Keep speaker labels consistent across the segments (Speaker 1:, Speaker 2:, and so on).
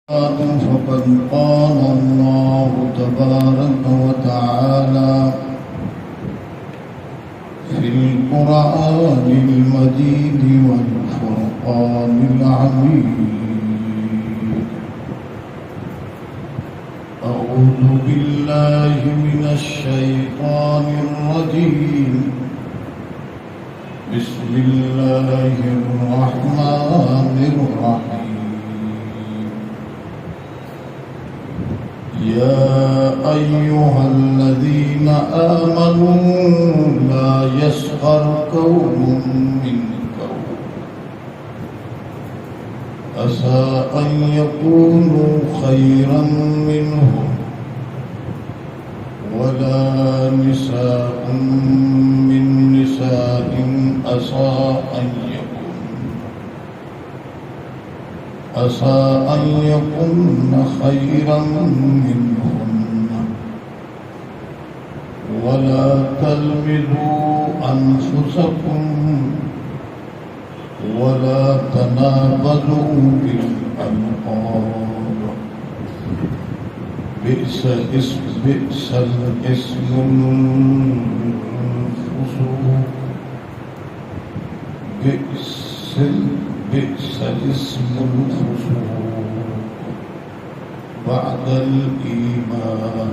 Speaker 1: فقد قال الله تبارك وتعالى في القرآن المجيد والفرقان الحميد: أعوذ بالله من الشيطان الرجيم. بسم الله الرحمن الرحيم. يا أيها الذين آمنوا لا يسخر قوم من قوم عسى أن يكونوا خيرا منهم ولا نساء من نساء عسى أن يكن خيرا منهن ولا تلمزوا أنفسكم ولا تنابزوا بالألقاب بئس الاسم الفسوق بئس الاسم الفسوق بعد الإيمان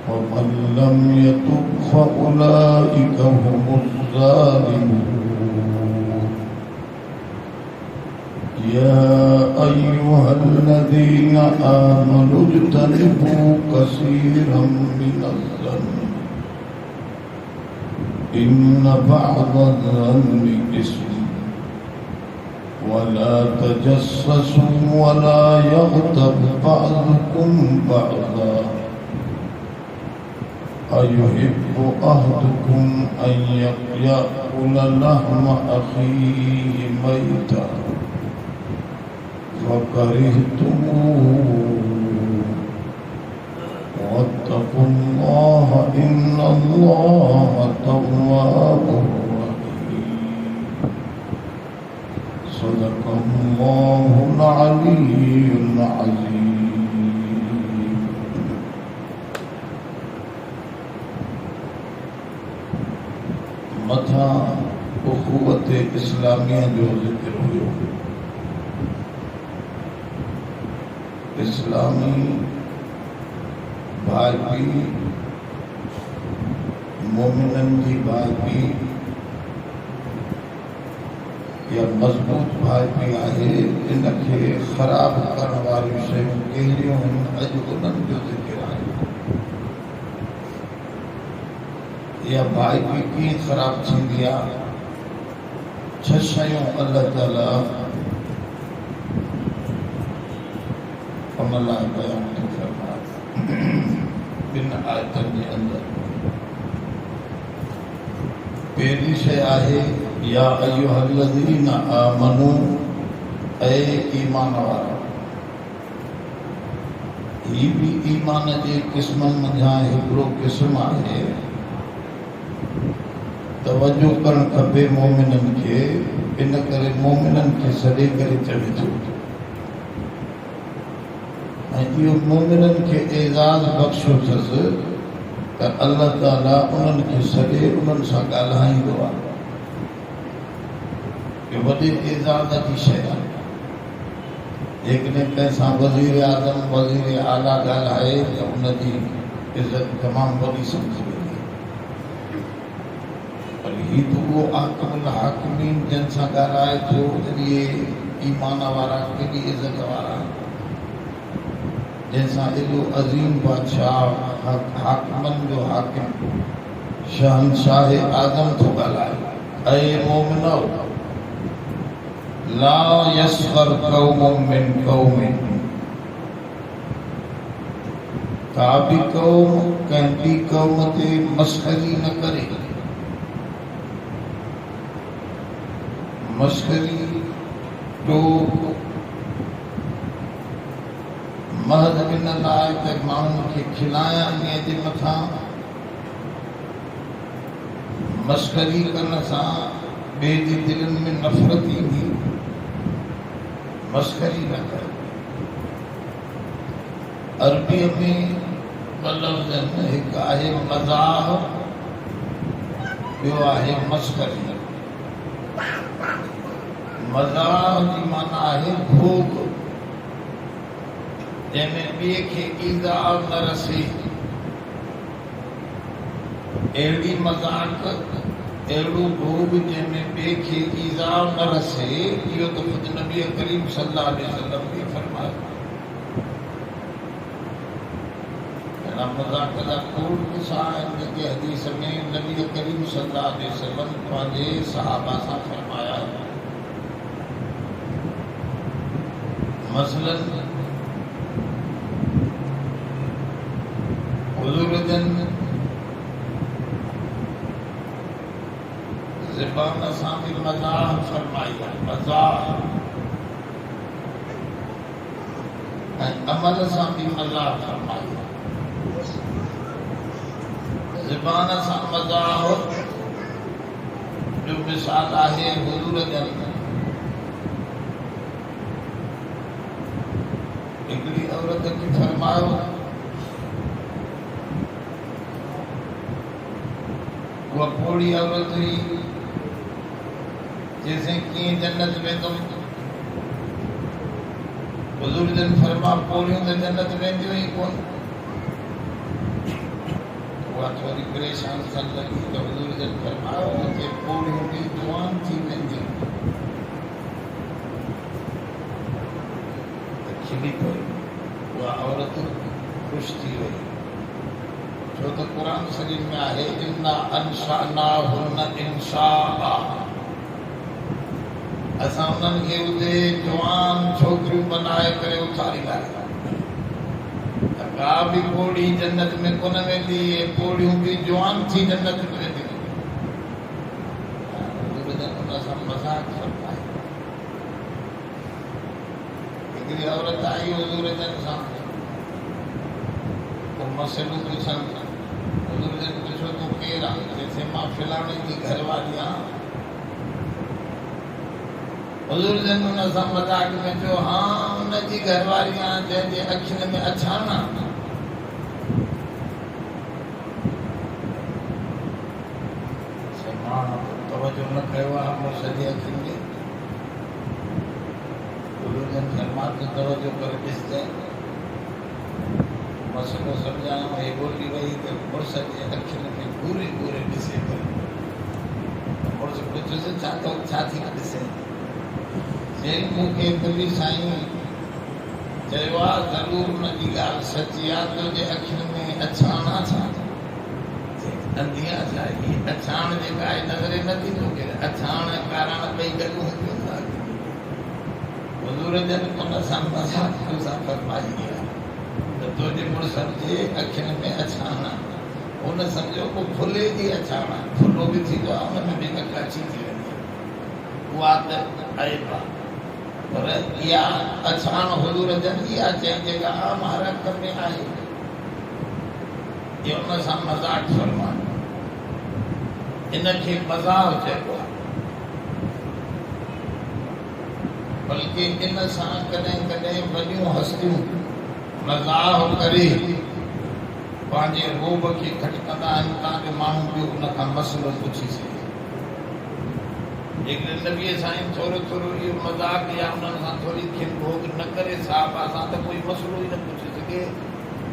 Speaker 1: ومن لم يتب فأولئك هم الظالمون. يا أيها الذين آمنوا اجتنبوا كثيرا من الظن إن بعض الظن إثم ولا تجسسوا ولا يغتب بعضكم بعضا أيحب أحدكم أن يأكل لحم أخيه ميتا فكرهتموه واتقوا الله إن الله تواب رحيم. صدق الله العلي العظيم. मथा उखुवत इस्लामिया जो जिक्र हुयो। इस्लामी भाई मोमिनन की भाई या मजबूत भाई आहे, इनके ख़राब करण वाली शयूं कहिड़ियूं आहिनि अॼु उन्हनि जो ज़िक्र आहे। या भाई कीअं ख़राब थींदी आहे, छह शयूं अल्लाह ताला उन लाइ बयान थो फरमाए ॿिनि आयतनि जे अंदरि। पहिरीं शइ आहे या अय्युहल्लज़ीना आमनू, ऐ ईमान वारा। ही भी ईमान जे क़िस्मनि मंझां हिकिड़ो क़िस्म आहे। तवज्जो करणु खपे मोमिननि खे, इन करे मोमिननि खे सॾे करे चवे थो ऐं इहो मोमिननि खे एज़ाज़ बख़्शियो अथसि त अल्लाह ताला उन्हनि खे सॾे उन्हनि सां ॻाल्हाईंदो आहे। इहो वॾे एज़ाज़ जी शइ आहे। जेकॾहिं कंहिंसां वज़ीर आज़म वज़ीर आला ॻाल्हाए त उनजी इज़त तमामु वॾी सम्झी वेंदी। पर हीउ त उहो आक़िबुल हाकिमीन जंहिंसां ॻाल्हाए थो, इहे ईमान वारा केॾी इज़त वारा, जंहिंसां एॾो अज़ीम बादशाह हाकिमनि जो हाकिम शहंशाह आज़म थो ॻाल्हाए। ऐ मोमिनो ला यस्खर क़ौमुम मिन क़ौमिन, का बि क़ौम कंहिं ॿी क़ौम ते मस्ख़री न करे। मस्ख़री टोक महज़ इन लाइ त माण्हुनि खे खिलाया इन जे मथां मस्करी करण सां ॿिए जे दिलनि में नफ़रत ईंदी। मस्करी न कर, अरबी में लफ्ज़ एक आहे मज़ाह, ॿियो आहे मस्करी। मज़ाह जी माना आहे भोग, जंहिंमें ॿिए खे ईज़ा न रसे। अहिड़ी मज़ाक, अहिड़ो भोग जंहिंमें ॿिए खे ईज़ा न रसे, इहो त ख़ुदि नबी करीम सल्लल्लाहु अलैहि वसल्लम ने फरमायो। मज़ाक जा खोड़ किस्सा आहिनि जेके हदीस में नबी करीम सल्लल्लाहु अलैहि वसल्लम पंहिंजे सहाबा सां फरमाया। मसलन हुज़ूर जन ज़बान सां बि मज़ाह फरमाई आहे, मज़ाह, ऐं अमल सां बि मज़ाह फरमाई आहे। ज़बान सां मज़ाह जो मिसाल आहे हुज़ूर जन हिकिड़ी औरत खे फरमायो, उहा पोड़ी औरत हुई, जैसे कीअं जन्नत वेंदुमि। हुज़ूर जन फरमा पोड़ियूं त जन्नत वेंदियूं ई कोन। उहा थोरी परेशान थियण लॻी त हुज़ूर जन फरमायो कि पोड़ियूं बि जवान थी वेंदियूं। त खिली पई उहा औरत, ख़ुशि थी वई, छो त क़ुरान शरीफ़ में आहे इन्ना अंशाअनाहुन्ना इंशाअ। असां उन्हनि खे उते जवान छोकिरियूं बनाए करे उथारींदासीं। का भी पोड़ी जन्नत में कोन वेंदी, पोड़ियूं भी जवान थी जन्नत में वेंदियूं। उन सां मज़ाक फरमाए। हिकिड़ी औरत आई हुज़ूर जन सां, पोइ मसइलो पुछनि। हुज़ूर जन पुछो तूं केरु आहे? चइसि मां फलाणे जी घरवारी आहियां। हुज़ूर जन उन सां मज़ाक में चयो, हाँ उनजी घरवारी आहियां जंहिंजे अखियुनि में अछाण आहे। तवजो न कयो आहे मुर्शद अखियुनि खे। हुज़ूर जन फरमायो त तवजो करे ॾिसजांइ। मसइलो सम्झायो, हे ॿोली वई त मुर्शद जे अखियुनि में घूरे घूरे ॾिसे पियो। मुर्श पुछियोसि छा थी ॾिसे? चई मूंखे तुंहिंजी साईं चयो आहे ज़रूरु उनजी ॻाल्हि सची आहे, तुंहिंजे अखियुनि में अछाण आहे छा? अंधी आहे छा? हीअ अछाण जेका आहे नज़रे नथी तोखे, अछाण ऐं काराण ॿई गॾु हूंदियूं था। हुज़ूर जन उन सां मज़ाक सां फरमाई आहे त तुंहिंजे मुड़ुस जे अखियुनि में अछाण आहे। उन सम्झो को फुले जी अछाण आहे, फुलो बि थींदो आहे, हुन में बि ककाची थी वेंदी आहे। उहा त ऐब आहे, पर इहा अछाण हुज़ूर जन इहा चई जेका आम हरकत में आहे, इहो उन सां मज़ाक फरमायो। इनखे मज़ाक चइबो आहे। बल्कि इन सां कॾहिं कॾहिं वॾियूं हस्तियूं मज़ाक करे पंहिंजे रोब खे खटकंदा आहिनि ताकि माण्हू ॿियो उन खां मसइलो पुछी सघे। हिकिड़े नबीअ साईं थोरो थोरो इहो मज़ाक या उन्हनि सां थोरी खिल भोग न करे साहब सां त कोई मसइलो ई न पुछी सघे।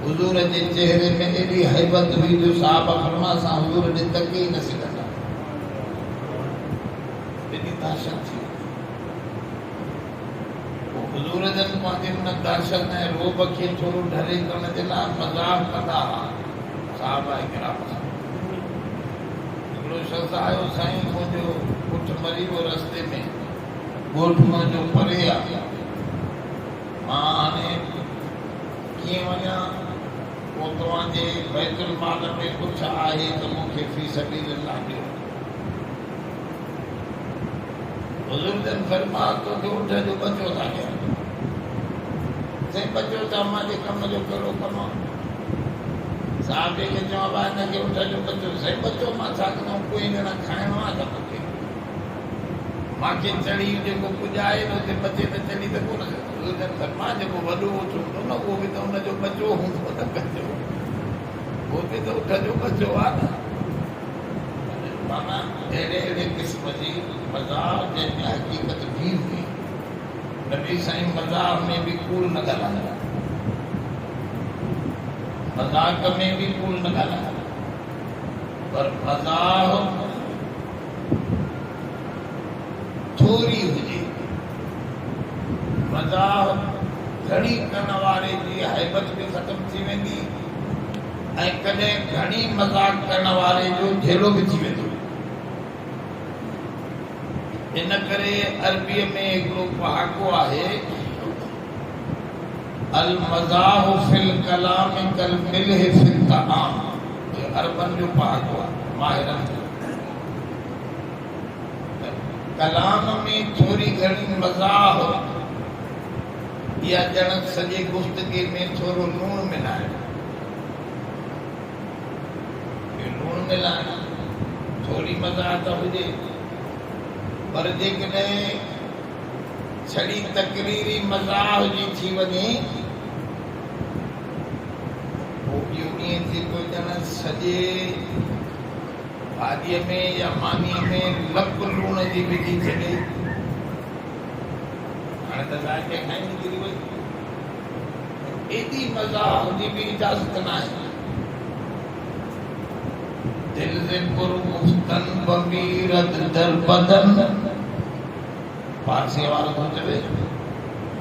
Speaker 1: हुज़ूर जे चेहरे में एॾी हैबत हुई जो साहब फरमा सां हुज़ूर ॾे तके ई न सघंदा, एॾी दहशत थी। हुज़ूर जन पंहिंजे उन दहशत ऐं रोब खे थोरो ढरे करण जे लाइ मज़ाक कंदा हुआ साहबा किराम सां। हिकिड़ो शख़्स आयो, साईं मुंहिंजो पुटु मरी वियो रस्ते में, ॻोठ मुंहिंजो परे आहे, मां हाणे कीअं वञा? पोइ तव्हांजे बैतुल माल में कुझु आहे त मूंखे फी सबीलिल्लाह ॾियो। हुज़ूर जन फरमायो तोखे ऊठ जो बचो था ॾियनि। साईं बचो छा? मुंहिंजे कम जो कहिड़ो कमु आहे? साहिब खे चवां हिनखे ऊठ जो बचो। साईं बचो मां छा कंदुमि? कोई ॼणा खाइणो आहे त मूंखे चढ़ी जेको पुॼाए न हुते बचे त चढ़ी त कोन सघंदो। हुजूर जन फरमा जेको वॾो चूंडो न उहो बि त हुनजो बचो हूंदो न कजो, उहो बि त उठ जो बचो आहे न। माना अहिड़े अहिड़े क़िस्म जी मज़ाक जंहिंमें हक़ीक़त बि हुई। नबी साईं मज़ाक में बि कूड़ न ॻाल्हाईंदा, मज़ाक में बि कूड़ न ॻाल्हाईंदा, पर मज़ाक थोरी हुजे, मज़ाक घणी करण वारे जी हैबत बि ख़तम थी वेंदी ऐं कॾहिं घणी मज़ाक करण वारे जो झेलो बि थी वेंदो। इन करे अरबीअ में हिकिड़ो पहाको आहे, अल मज़ाह फिल कलाम कल मिल्ह फिल तआम। ये अरबन जो पहाको आहे, माहिरन जो। कलाम में थोरी घणी मज़ाह या ॼण सॼे गुफ़्तगी में थोरो लूण मिलाइणु, लूण मिलाइणु थोरी मज़ाह त हुजे, पर जेकॾहिं छड़ी तकरीरी मज़ाह जी थी वञे पोइ इहो ईअं थी थो ॼण सॼे भाॼीअ में या मानीअ में लप लूण जी विझी छॾे। हाणे त ज़ाइके खाई निकिरी वई, एॾी मज़ाह जी बि इजाज़त न आहे। दिल से पुरगुफ्तन बमीरत दर बदन, पारसी वारो थो चवे,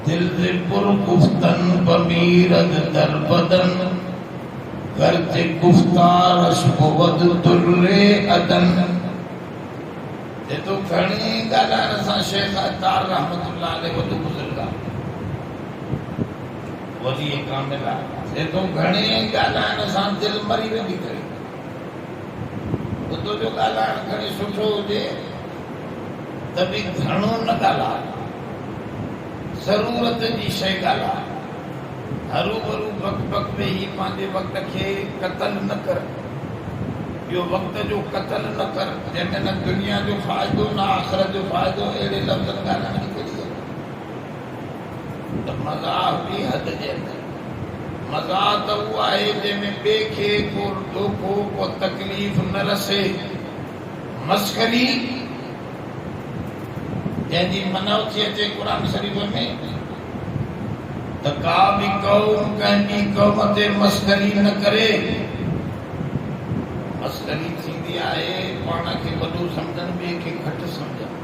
Speaker 1: दिल से पुरगुफ्तन बमीरत दर बदन, करते गुफ्तार अशबवद दुर्रे अदन। ये तो घणी ॻाल्हाइण सां शेख अतार रहमतुल्लाह अलैह वॾो बुज़ुर्ग आहे, वॾी कामिल आहे। ये तो घणी ॻाल्हाइण सां दिलि मरी वेंदी करे। उतो जो ॻाल्हाइण खणी सुठो हुजे त बि घणो न ॻाल्हाए, ज़रूरत जी शइ ॻाल्हाए। हरू भरू बक बक में ही पंहिंजे वक़्त खे क़तल न कर, इहो वक़्त जो क़तल न कर जंहिंमें न दुनिया जो फ़ाइदो न आख़िरत जो फ़ाइदो। अहिड़े लफ़्ज़नि ॻाल्हाइण जी केॾी ज़रूरत। त मज़ाक बि हद जे अंदरि। मज़ाक त उहो आहे जंहिंमें ॿिए खे को ॾोखो को तकलीफ़ न रसे। मस्ख़री जंहिंजी मनौती अचे क़ुर शरीफ़ में त का बि क़ौम कंहिं क़ौम ते मस्ख़री न करे। मस्ख़री थींदी आहे पाण खे वॾो सम्झनि, ॿिए खे घटि सम्झनि,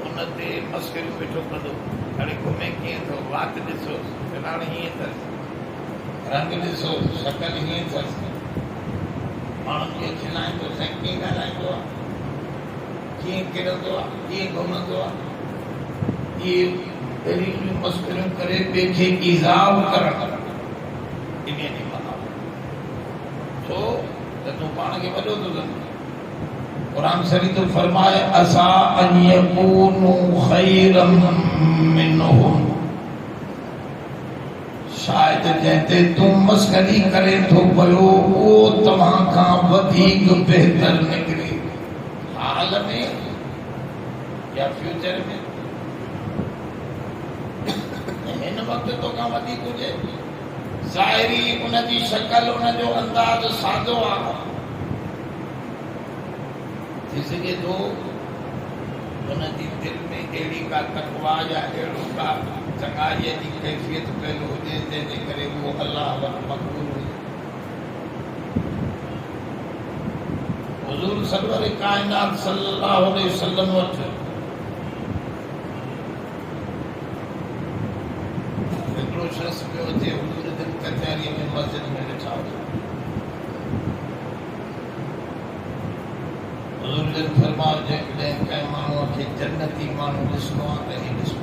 Speaker 1: उन ते मस्ख़री वेठो कंदो। हाणे घुमे कीअं थो, वात ॾिसो फिलाणे हीअं अथसि, रंग ॾिसो शकल हीअं अथसि, माण्हुनि खे खिलाईंदो साईं, कीअं ॻाल्हाईंदो आहे, कीअं किरंदो आहे, कीअं घुमंदो आहे। इहे अहिड़ियूं मस्ख़रियूं करे ॿिए खे ईज़ाउ करणु, इन जी माना छो त तूं पाण खे वॾो थो सम्झी। क़ुर शरीफ़ तो फरमाए असा अन यकूनु खैरम मिनहुम, शायद जंहिंते तूं मस्ख़री करे थो पियो उहो तव्हां खां वधीक बहितर निकिरे, हाल में या फ्यूचर में। हिन वक़्तु तोखां वधीक हुजे, ज़ाहिरी उनजी शक्ल उनजो अंदाज़ सादो आहे, थी सघे थो उनजी दिलि में अहिड़ी का तक़वा या अहिड़ो का चङाईअ जी कैफ़ियत पियल हुजे जंहिंजे करे उहो अलाह वटि मक़बूल हुजे। हुज़ूर सरवर काइनात सल्लल्लाहु अलैहि वसल्लम वटि हिकिड़ो शख़्स पियो अचे, हुज़ूर जन कचहरीअ में मस्जिद में ॾिठा हुआ। हुज़ूर जन फरमायो जेकॾहिं कंहिं माण्हूअ खे जन्नती माण्हू ॾिसणो आहे त ही ॾिसो,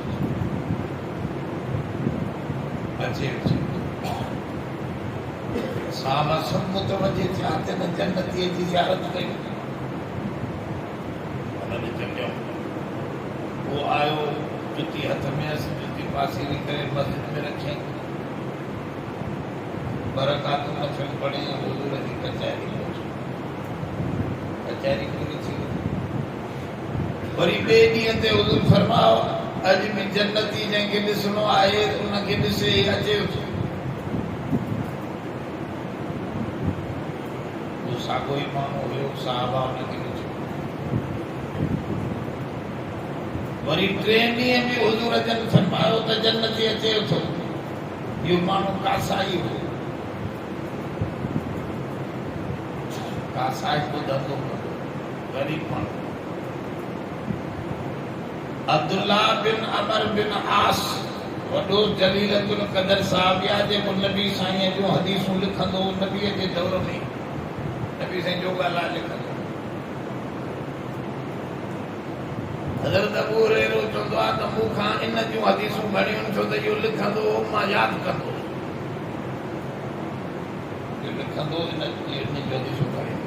Speaker 1: अचे साहबा सभु मुतवजे थिया त न जन्नतीअ जी ज़ियारत कई। हुननि चङो उहो आयो, जुती हथ में हुअसि, जुती पासीरी करे मस्जिद में रखियईं, बरकातूं नफ़िल पढ़े हुज़ूर जी कचहरी पहुची। कचहरी पूरी थी वई। वरी ॿिए ॾींहं ते हुज़ूर फरमायो अॼु बि जन्नती जंहिंखे ॾिसणो आहे उनखे ॾिसे अचे थो। उहो साॻियो ई माण्हू हुयो, साहबा उनखे ॾिठो। वरी टे ॾींहं बि हुजूर जन फरमायो त जन्नती अचे थो। इहो माण्हू कासाई हो, कासाई को धंधो कयो, ग़रीब माण्हू। अब्दुल्ला बिन अमर बिन आस वॾो जलीलतुल क़दर साहब या जेको नबी साईं जूं हदीसूं लिखंदो, नबीअ जे दौर में नबी साईं जो ॻाल्हि लिखंदो। हज़रत अबू हुरैरा चवंदो आहे त मूंखां इन जूं हदीसूं घणियूं छो त इहो लिखंदो मां यादि कंदो, इहो लिखंदो इन जूं हदीसूं घणियूं।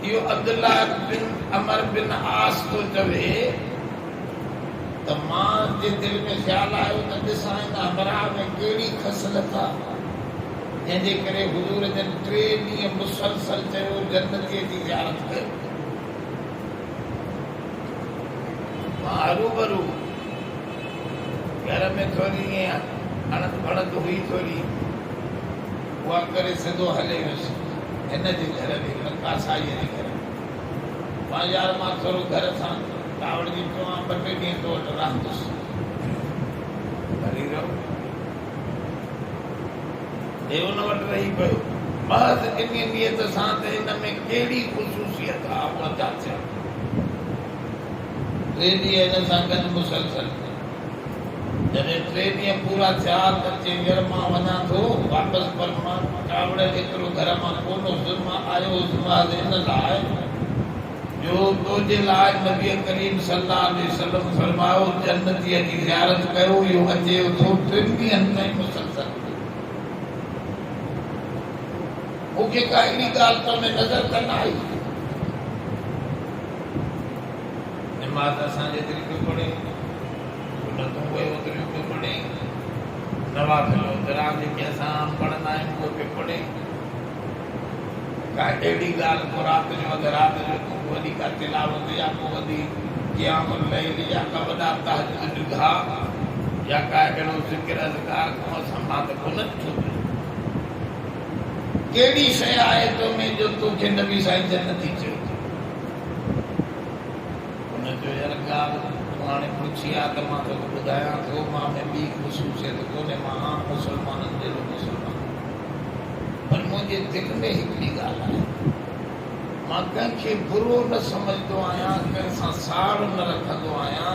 Speaker 1: इहो अब्दुल्ला बिन अमर बिन आस तो चवे त मां जे दिल में ख़्याल आयो त ॾिसां हिन अमरा में कहिड़ी ख़सलत आहे जंहिंजे करे हुजूर जन 3 ॾींहं मुसलसल चयो जन्नतीअ जी ज़ियारत कयो। मां हरूभरू घर में थोरी ईअं अणत भणत हुई, थोरी उहा करे सिधो हले वियुसि हिन जे घर में, कासाईअ जे घर में। मां यार मां थोरो घर सां कावड़ जी चवां 2-3 ॾींहं तो वटि रहंदुसि, हली रहो। हे उन वटि रही पियो बसि इन नियत सां त हिन में कहिड़ी ख़ुशूसियत आहे उहा जाचिया। 3 ॾींहं हिन सां गॾु मुसलसल। जॾहिं 3 ॾींहं पूरा थिया त चेंजर मां वञा थो वापसि, पर मां कावड़ एतिरो घर मां कोन मां आयो हिन लाइ जो तुंहिंजे लाइ नबी करीम सल्लल्लाहु अलैहि वसल्लम फरमायो जन्नतीअ जी ज़ियारत कयो, इहो अचे थो 3 ॾींहंनि ताईं मुसलसल। मूंखे का अहिड़ी ॻाल्हि तो में नज़र त न आई। निमाज़ असां जेतिरी पियो पढ़े, सुनतूं उहे ओतिरियूं पियो पढ़े, नवाफ़िल ओतिरा जेके असां पढ़ंदा आहियूं उहे पियो पढ़े। का अहिड़ी ॻाल्हि को राति जो अधु राति जो को वॾी का तिलावत या को वॾी क़यामुल लैल या का वॾा तहज्जुद ॾिघा या का अहिड़ो ज़िक्र अज़कार को असां मां त कोन ॾिठो। कहिड़ी शइ आहे तो में जो तोखे नबी साईं जन्नती चयो? उन जो यार ॻाल्हि तूं हाणे पुछी आहे त मां तोखे ॿुधायां थो, मां में ॿी ख़ुशूसियत कोन्हे, मां आम मुस्लमाननि जहिड़ो मुस्लमान। पर मुंहिंजे दिलि में हिकिड़ी ॻाल्हि आहे, मां कंहिंखे बुरो न सम्झंदो आहियां, कंहिंसां साड़ न रखंदो आहियां।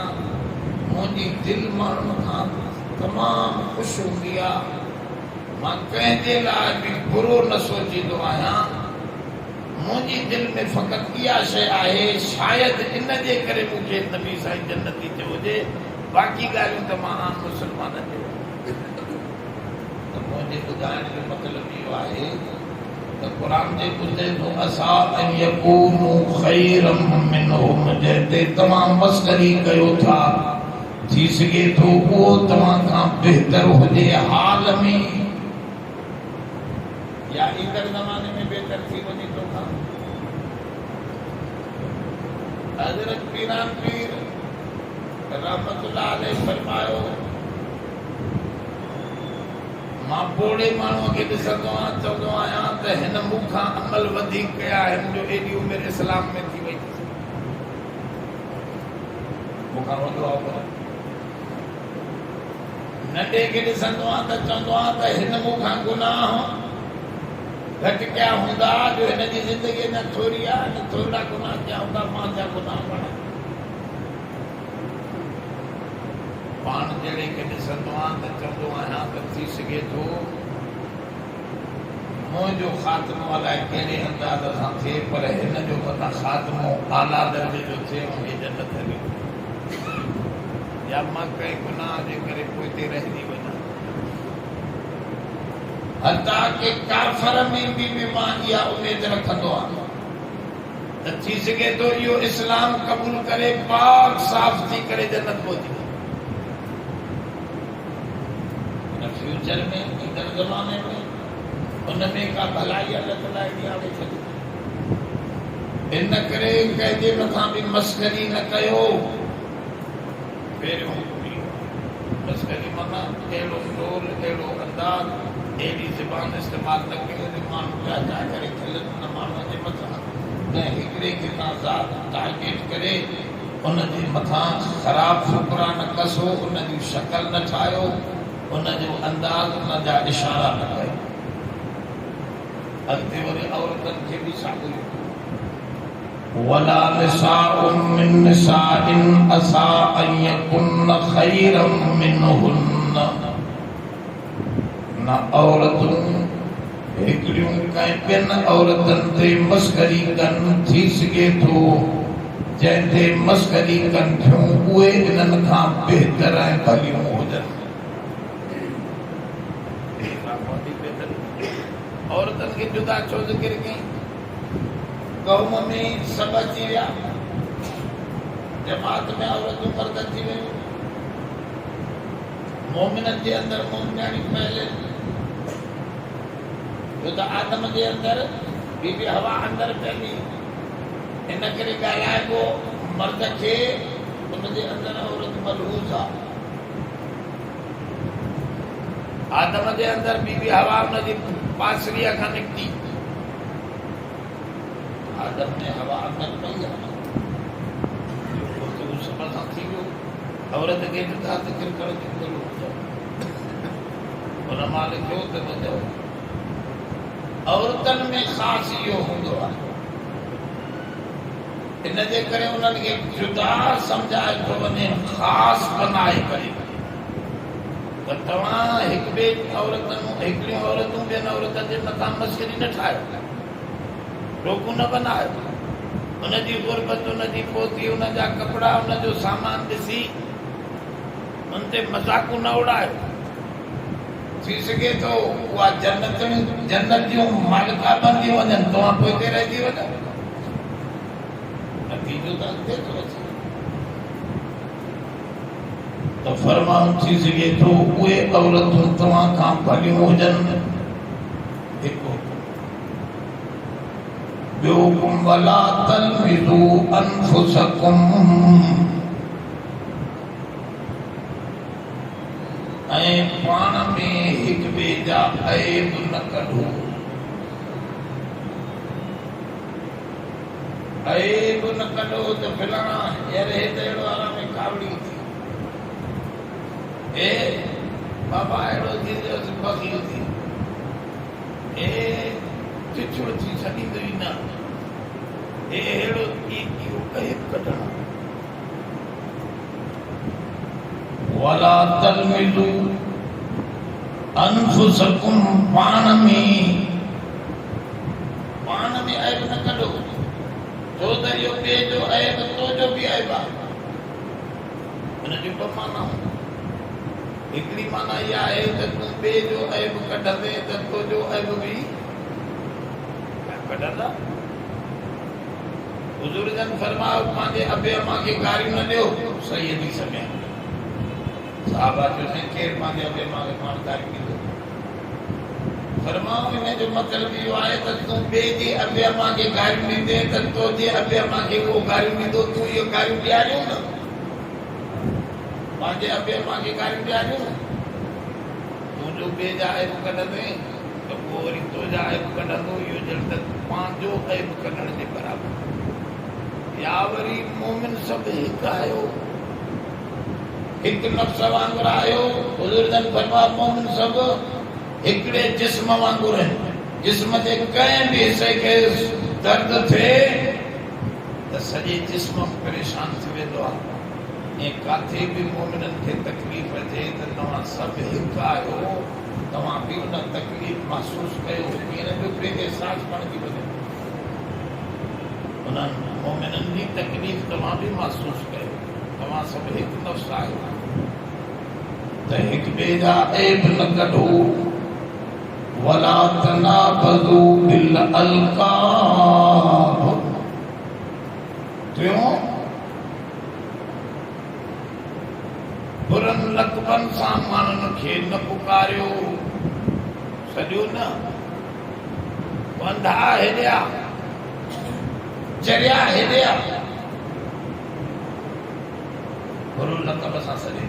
Speaker 1: मुंहिंजी दिलि माण्हुनि खां तमामु ख़ुशि हूंदी आहे। मां कंहिंजे लाइ बि बुरो न सोचींदो आहियां। मुंहिंजी दिलि में फ़क़ति इहा शइ आहे, शायदि इन जे करे मूंखे नबी साईं जन्नती चयो हुजे, बाक़ी ॻाल्हियूं त मां आम मुस्लमाननि जो। त मुंहिंजे ॿुधाइण जो मतिलबु इहो आहे त क़ुरान जे ॿुधे थो असा अन यकूनु खैरम मिनहुम, जंहिंते तव्हां मस्करी कयो था थी सघे थो उहो तव्हां खां बहितर हुजे हाल में, या ईंदड़ ज़माने में बहितर थी वञे थो खां। हज़रत पीरान पीर रहमतुल्लाह अलैहि फरमायो, मां पोड़े माण्हूअ खे ॾिसंदो आहियां, चवंदो आहियां त हिन मूंखां अमल वधीक कया, हिन जो एॾी उमिरि इस्लाम में थी वई, मूंखां वॾो आहे। नंढे खे ॾिसंदो आहियां त चवंदो आहियां त हिन मूंखां गुनाह घटि कया हूंदा, जो हिन जी ज़िंदगी न थोरी आहे, न थोरा गुनाह कया हूंदा, मां जा गुनाह पढ़ा। पाण जहिड़े खे ॾिसंदो आहियां त चवंदो आहियां त थी सघे थो मुंहिंजो ख़ात्मो अलाए कहिड़े अंदाज़ सां थिए, पर हिन जो मथां ख़ात्मो आला दर्जे जो थिए, मुंहिंजी जन्नत हली, या मां कंहिं गुनाह जे करे पोइ ते रहिजी वञा। हता के काफ़र में भी मां इहा उमेद रखंदो आहियां त थी सघे थो इहो इस्लाम क़बूल करे पाक साफ़ थी करे जन्नत पहुची वञे। हिन फ्यूचर में, ईंदड़ ज़माने में, उन में का भलाई अलाह ताला जी आणे छॾी। इन करे कंहिंजे मथां बि मस्करी न कयो। पहिरियों मस्करी माना अहिड़ो ज़ोर, अहिड़ो अंदाज़, अहिड़ी ज़बान इस्तेमालु न कयो जो माण्हू पिया करे खिलनि उन माण्हूअ जे मथां। ऐं हिकिड़े खे तव्हां ज़ात टारगेट करे उन जे मथां ख़राबु फुकरा न कसो, उन जी शक्ल न ठाहियो, उन जो अंदाज़, उन जा इशारा न कयो। अॻिते वरी औरतनि खे बि साॻियो वला निसाउन मिन निसाइन असा अन यकुन खैरम मिनहुन। न औरतूं हिकिड़ियूं कंहिं ॿियनि औरतनि ते मस्करी कनि, थी सघे थो जंहिं ते मस्करी कनि थियूं उहे इन्हनि खां बहितर ऐं भलियूं हुजनि। औरतनि खे जुदा छो ज़िक्र कई? क़ौम में सभु अची विया, जमात में औरतूं मर्द अची वियूं, मोमिननि जे अंदरि मोमिनाणी फैले। छो त आदम जे अंदरि बीबी हवा अंदरि फैली, इन करे ॻाल्हाइबो मर्द खे उनजे अंदरि औरत मलहूज़ आहे। आदम जे अंदरि बीबी हवा उनजी पासरीअ खां निकिती, आदम ने हवा अंदरि पई आहे, गुफ़्तगू सभ सां थी वियो। औरत खे जुदा ज़िक्र करण जी ज़रूरत आहे। हुन मां लिखियो त ॿुधो औरतनि में ख़ासि इहो हूंदो आहे, इन जे करे उन्हनि खे जुदा सम्झाए थो वञे, ख़ासि बनाए करे। त तव्हां हिकु ॿिए औरतूं, हिकिड़ियूं औरतूं ॿियनि औरतनि जे मथां मस्करी न ठाहियो, रोकू न बनायो। उनजी गुरबत, उनजी पोती, उनजा कपिड़ा, उनजो सामान ॾिसी उन ते मज़ाकू न उड़ायो। थी सघे थो उहा जन्नत जूं मालिका बणजी वञनि, तव्हां पोइ हिते रहिजी वञो, नतीजो त अॻिते थो अचे। त फरमाऊं थी सघे थो उहे औरतूं तव्हां खां भलियूं हुजनि। हिकु ॿियो हुकुम वला तलमिज़ू अनफुसकुम, ऐं पाण में हिक ॿिए जा ऐब न कढो। ऐब न कढो त फलाणा यार हे त अहिड़ो वारा में कावड़ी थी, ए बाबा अहिड़ो थी वियोसि, बख़ील थी, ए चिछुड़ थी छॾींदो ई न, ए अहिड़ो इहो ऐब कढणु। वला तलमिज़ू अनफुसकुम, पाण में ऐब न कढो, छो त इहो ॿिए जो ऐब तुंहिंजो बि ऐब आहे। हुनजो ॿ माना, हिकिड़ी माना इहा आहे त तूं ॿिए जो ऐब कढंदे त तुंहिंजो ऐब बि कढंदा। हुज़ूर जन फरमायो पंहिंजे अबे अम्मा खे गारियूं न ॾियो, सही थी सघे। साहबा चयोसीं केरु पंहिंजे अबे अम्मा खे पाण गारियूं ॾींदो? फरमायो इन जो मतिलबु इहो आहे त तूं ॿिए जे अबे अम्मा खे गारियूं ॾींदे त तुंहिंजे अबे अम्मा खे उहो गारियूं ॾींदो, तूं इहो गारियूं ॾियारियूं न, पंहिंजे अबे अम्मा खे गारियूं ॾियारियूं न। तूं जो ॿिए जा ऐब कढंदे त पोइ वरी तुंहिंजा ऐब कढंदो, इहो ॼण त पंहिंजो ऐब कढण जे बराबरि। या वरी मोमिन सभु हिकु आहियो, हिकु नफ़्स वांगुरु आहियो। हुज़ूर जन फरमाया मोमिन सभु हिकिड़े जिस्म वांगुरु आहिनि, जिस्म जे कंहिं बि हिसे खे दर्द थिए त सॼे जिस्म परेशान थी वेंदो आहे। ऐं काथे बि मोमिननि खे तकलीफ़ थिए त तव्हां सभु हिकु आहियो, तव्हां बि उन तकलीफ़ महसूसु कयो, हींअर बि ॿिए खे साथ बणिजी वञे। उन्हनि मोमिननि जी तकलीफ़ तव्हां बि महसूसु कयो, तव्हां सभु हिकु नफ़्स आहियो। त हिक ॿिए जा ऐब न कढो। वला तनाबज़ू बिल अलक़ाब, टियों बुरनि लक़बनि सां माण्हुनि खे न पुकारियो। सॼो न, वंधा हेॾिया चरिया हेॾे आहे गुरु लक़ब सां सॾे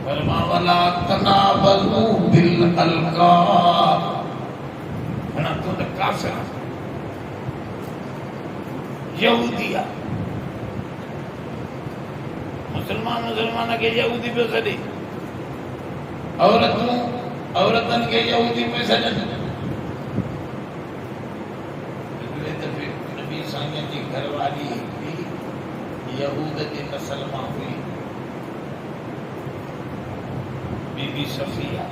Speaker 1: फरमा वला तनाबलू बिल अलक़ाब हणा तूं त काफ़िर यहूदी आहे मुसलमान खे यहूदी पियो सॾे औरतनि खे यहूदी पियो सॾनि हिकिड़े दफ़े नबी साईं जी घरवारी हिकिड़ी यहूद जे नस्ल मां हुई बीबी सफिया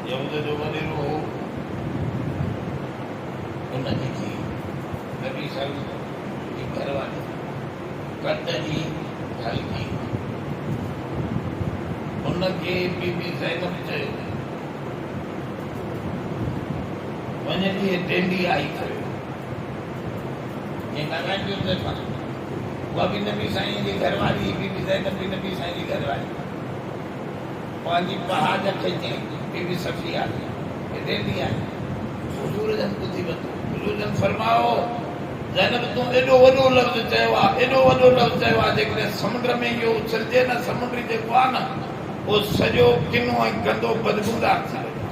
Speaker 1: यहूद जो वॾेरो हो उनजी थी नबी साईं जी घरवारी कद जी हल्की उनखे बीबी ज़ैनब चयो वञ ॾींहुं टेंडी आई कयो ईअं ॻाल्हाइजो त उहा बि नबी साईं जी घरवारी बीबी ज़ैनब बि नबी साईं जी घरवारी पंहिंजी पहाज खे चई बीबी सफिया खे टेंडी आई हुजूर जन ॿुधी वरितो हुजूर जन फरमायो ज़ैनब तूं एॾो वॾो लफ़्ज़ चयो आहे एॾो वॾो लफ़्ज़ चयो आहे जेकॾहिं समुंड में इहो उछलिजे न समुंड जेको आहे न उहो सॼो किनो ऐं गंदो बदबूदार थी वेंदो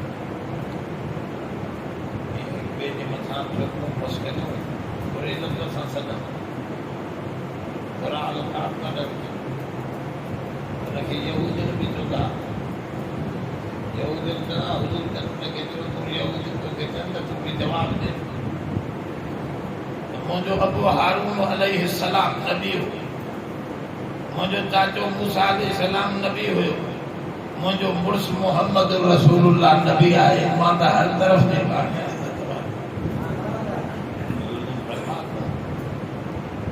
Speaker 1: ॿिए जे मथां मुश्किल बुरे लफ़्ज़ सां सॾनि बुरा अलफ़ाज़ न ॾियो हुनखे यहूदन बि चवंदा यहूदन चवंदा हुजूर हुनखे चयो तूं यहूदी तोखे चवनि त तूं बि जवाबु ॾे मुंहिंजो अबू हारून अलैहिस्सलाम नबी हो मुंहिंजो चाचो मूसा अलैहिस्सलाम नबी हुयो मुंहिंजो मुड़ुस मोहम्मद रसूलुल्लाह नबी आहे मां त हर तरफ़ जे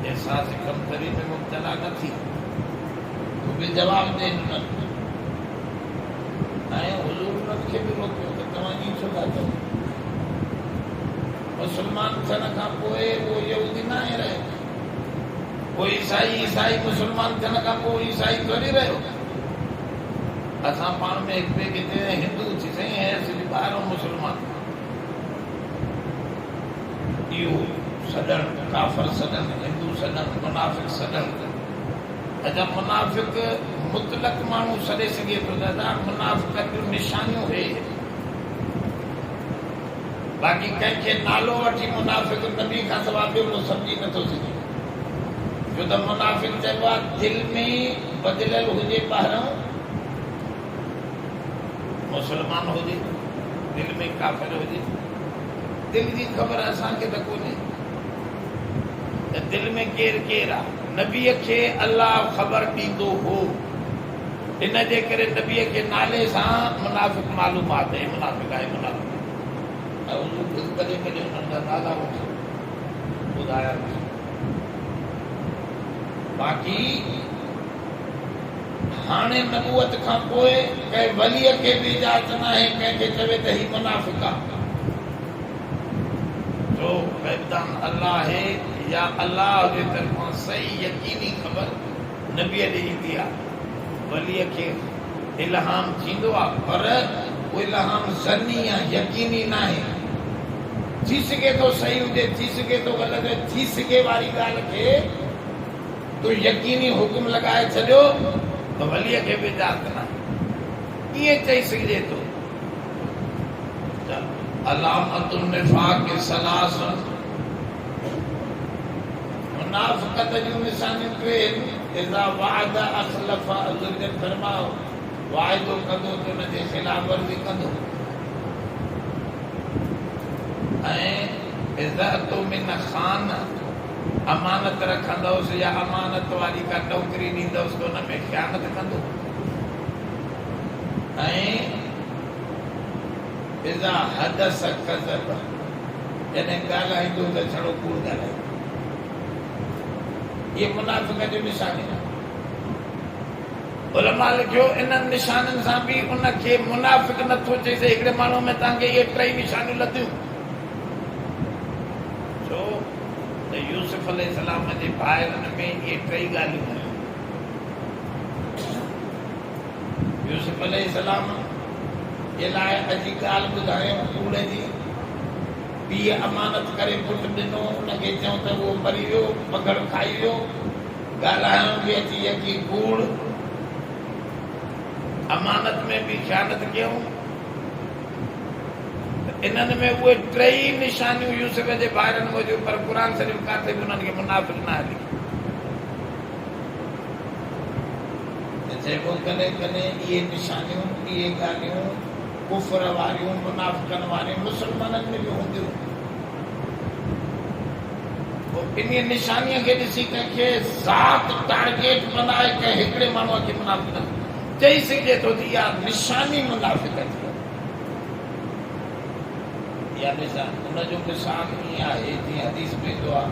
Speaker 1: एहसास कमतरी में मुब्तला न थी तूं बि जवाबु ॾे ऐं हुजूर उनखे बि रोकियो त तव्हां ईअं छो था चओ मुसलमान थियण खां पोइ उहो यहूदी न आहे रहियो पोइ ईसाई मुसलमान थियण खां पोइ ईसाई थोरी रहियो असां पाण में हिक ॿिए खे चई हिंदू थी साईं असली ॿाहिरों मुसलमान इहो सॾणु काफ़र सॾणु हिंदू सॾणु मुनाफ़िक सॾणु अच्छा मुनाफ़िक मुतलक माण्हू सॾे सघे थो दादा मुनाफ़िक जूं निशानियूं हे बाक़ी कंहिंखे नालो वठी मुनाफ़िक नबी खां सवाइ ॿियो को सम्झी नथो सघे छो त मुनाफ़िक चइबो आहे दिलि में बदिलियल हुजे ॿाहिरां मुसलमान हुजे दिलि में काफ़िर हुजे दिलि जी ख़बर असांखे त कोन्हे त दिलि में केरु केरु आहे नबीअ खे अलाह ख़बर ॾींदो हो इन जे करे नबीअ खे नाले सां मुनाफ़िक मालूमात आहे मुनाफ़िक आहे मुनाफ़िक कॾहिं कॾहिं उन्हनि जा नाला ॿुधाया बाक़ी हाणे नबूअत खां पोइ कंहिं वलीअ खे बि इजाज़त न आहे कंहिंखे चवे त ही मुनाफ़िक आहे जो क़ैदान अल्लाह आहे या अल्लाह जे तरफ़ां सही यकीनी ख़बर नबीअ ॾे ईंदी आहे वलीअ खे इल्हाम थींदो आहे पर उहो इल्हाम ज़न्नी आहे यकीनी न आहे थी सघे थो सही हुजे थी सघे थो ग़लति थी सघे वारी ॻाल्हि खे तूं यकीनी हुकुम लॻाए छॾियो त वलीअ खे बि इजाज़त न कीअं चई सघिजे थो अलामतुन निफ़ाक़ सलास मुनाफ़िक़त जूं निशानियूं टे इज़ा वअद अख़लफ़ हुज़ूर फरमायो वाइदो कंदो त हुनजे ख़िलाफ़ वर्ज़ी कंदो ऐं इज़्ज़त मिन ख़ान अमानत रखंदुसि या अमानत वारी का नौकरी ॾींदुसि त हुन में ख़यानत कंदो ऐं इज़ा हदस कज़ब जॾहिं ॻाल्हाईंदो त छड़ो कूड़ ॻाल्हाईंदो ये मुनाफ़िक़ जो निशानी उलमा लिखियो इन्हनि निशाननि सां बि उनखे मुनाफ़िक़ नथो चई सघे हिकिड़े माण्हू में तव्हांखे इहे टई निशानियूं लथियूं छो त यूसुफ अलैहिस्सलाम जे भाइरनि में इहे टई ॻाल्हियूं हुयूं यूसुफ अलैहिस्सलाम जे लाइ अॼु ॻाल्हि ॿुधायूं कूड़ जी पीउ अमानत करे पुटु ॾिनो, उनखे चऊं त उहो मरी वियो, पघड़ खाई वियो, ॻाल्हाइण बि अची की कूड़, अमानत में बि ख़यानत कयूं। इन्हनि में उहे टई निशानियूं यूसुफ जे ॿारनि मौजूदु, पर क़ुर शरीफ़ किथे बि उन्हनि खे मुनाफ़िक़ न हली। चइबो कॾहिं कॾहिं इहे निशानियूं, इहे ॻाल्हियूं कुफर वारियूं, मुनाफ़िक़नि वारियूं मुस्लमाननि में बि हूंदियूं। इन निशानीअ खे ॾिसी कंहिंखे ज़ात टारगेट बनाए कंहिं हिकिड़े माण्हूअ खे मुनाफ़िक़ चई सघिजे थो त इहा निशानी मुनाफ़िक़ थी। इहा निशानी उनजो मिसाल ईअं आहे जीअं हदीस में ईंदो आहे,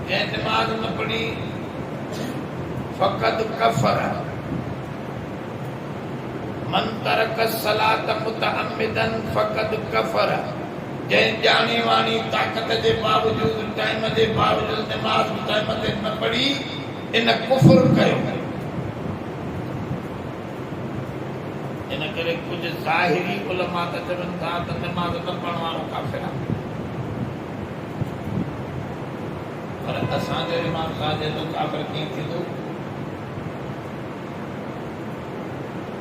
Speaker 1: जंहिं नमाज़ न पढ़ी फ़क़द कफ़र, मन तरक सलात मुतअम्मिदन फ़क़द कफ़र, जंहिं ॼाणी वाणी ताक़त जे बावजूदु, टाइम जे बावजूदु नमाज़ टाइम ते न पढ़ी, इन कुफ़र कयो। इन करे कुझु ज़ाहिरी उलमा त चवनि था त नमाज़ न पढ़ण वारो काफ़िर आहे, पर असांजो इमाम साहब जो काफ़िर कीअं थींदो?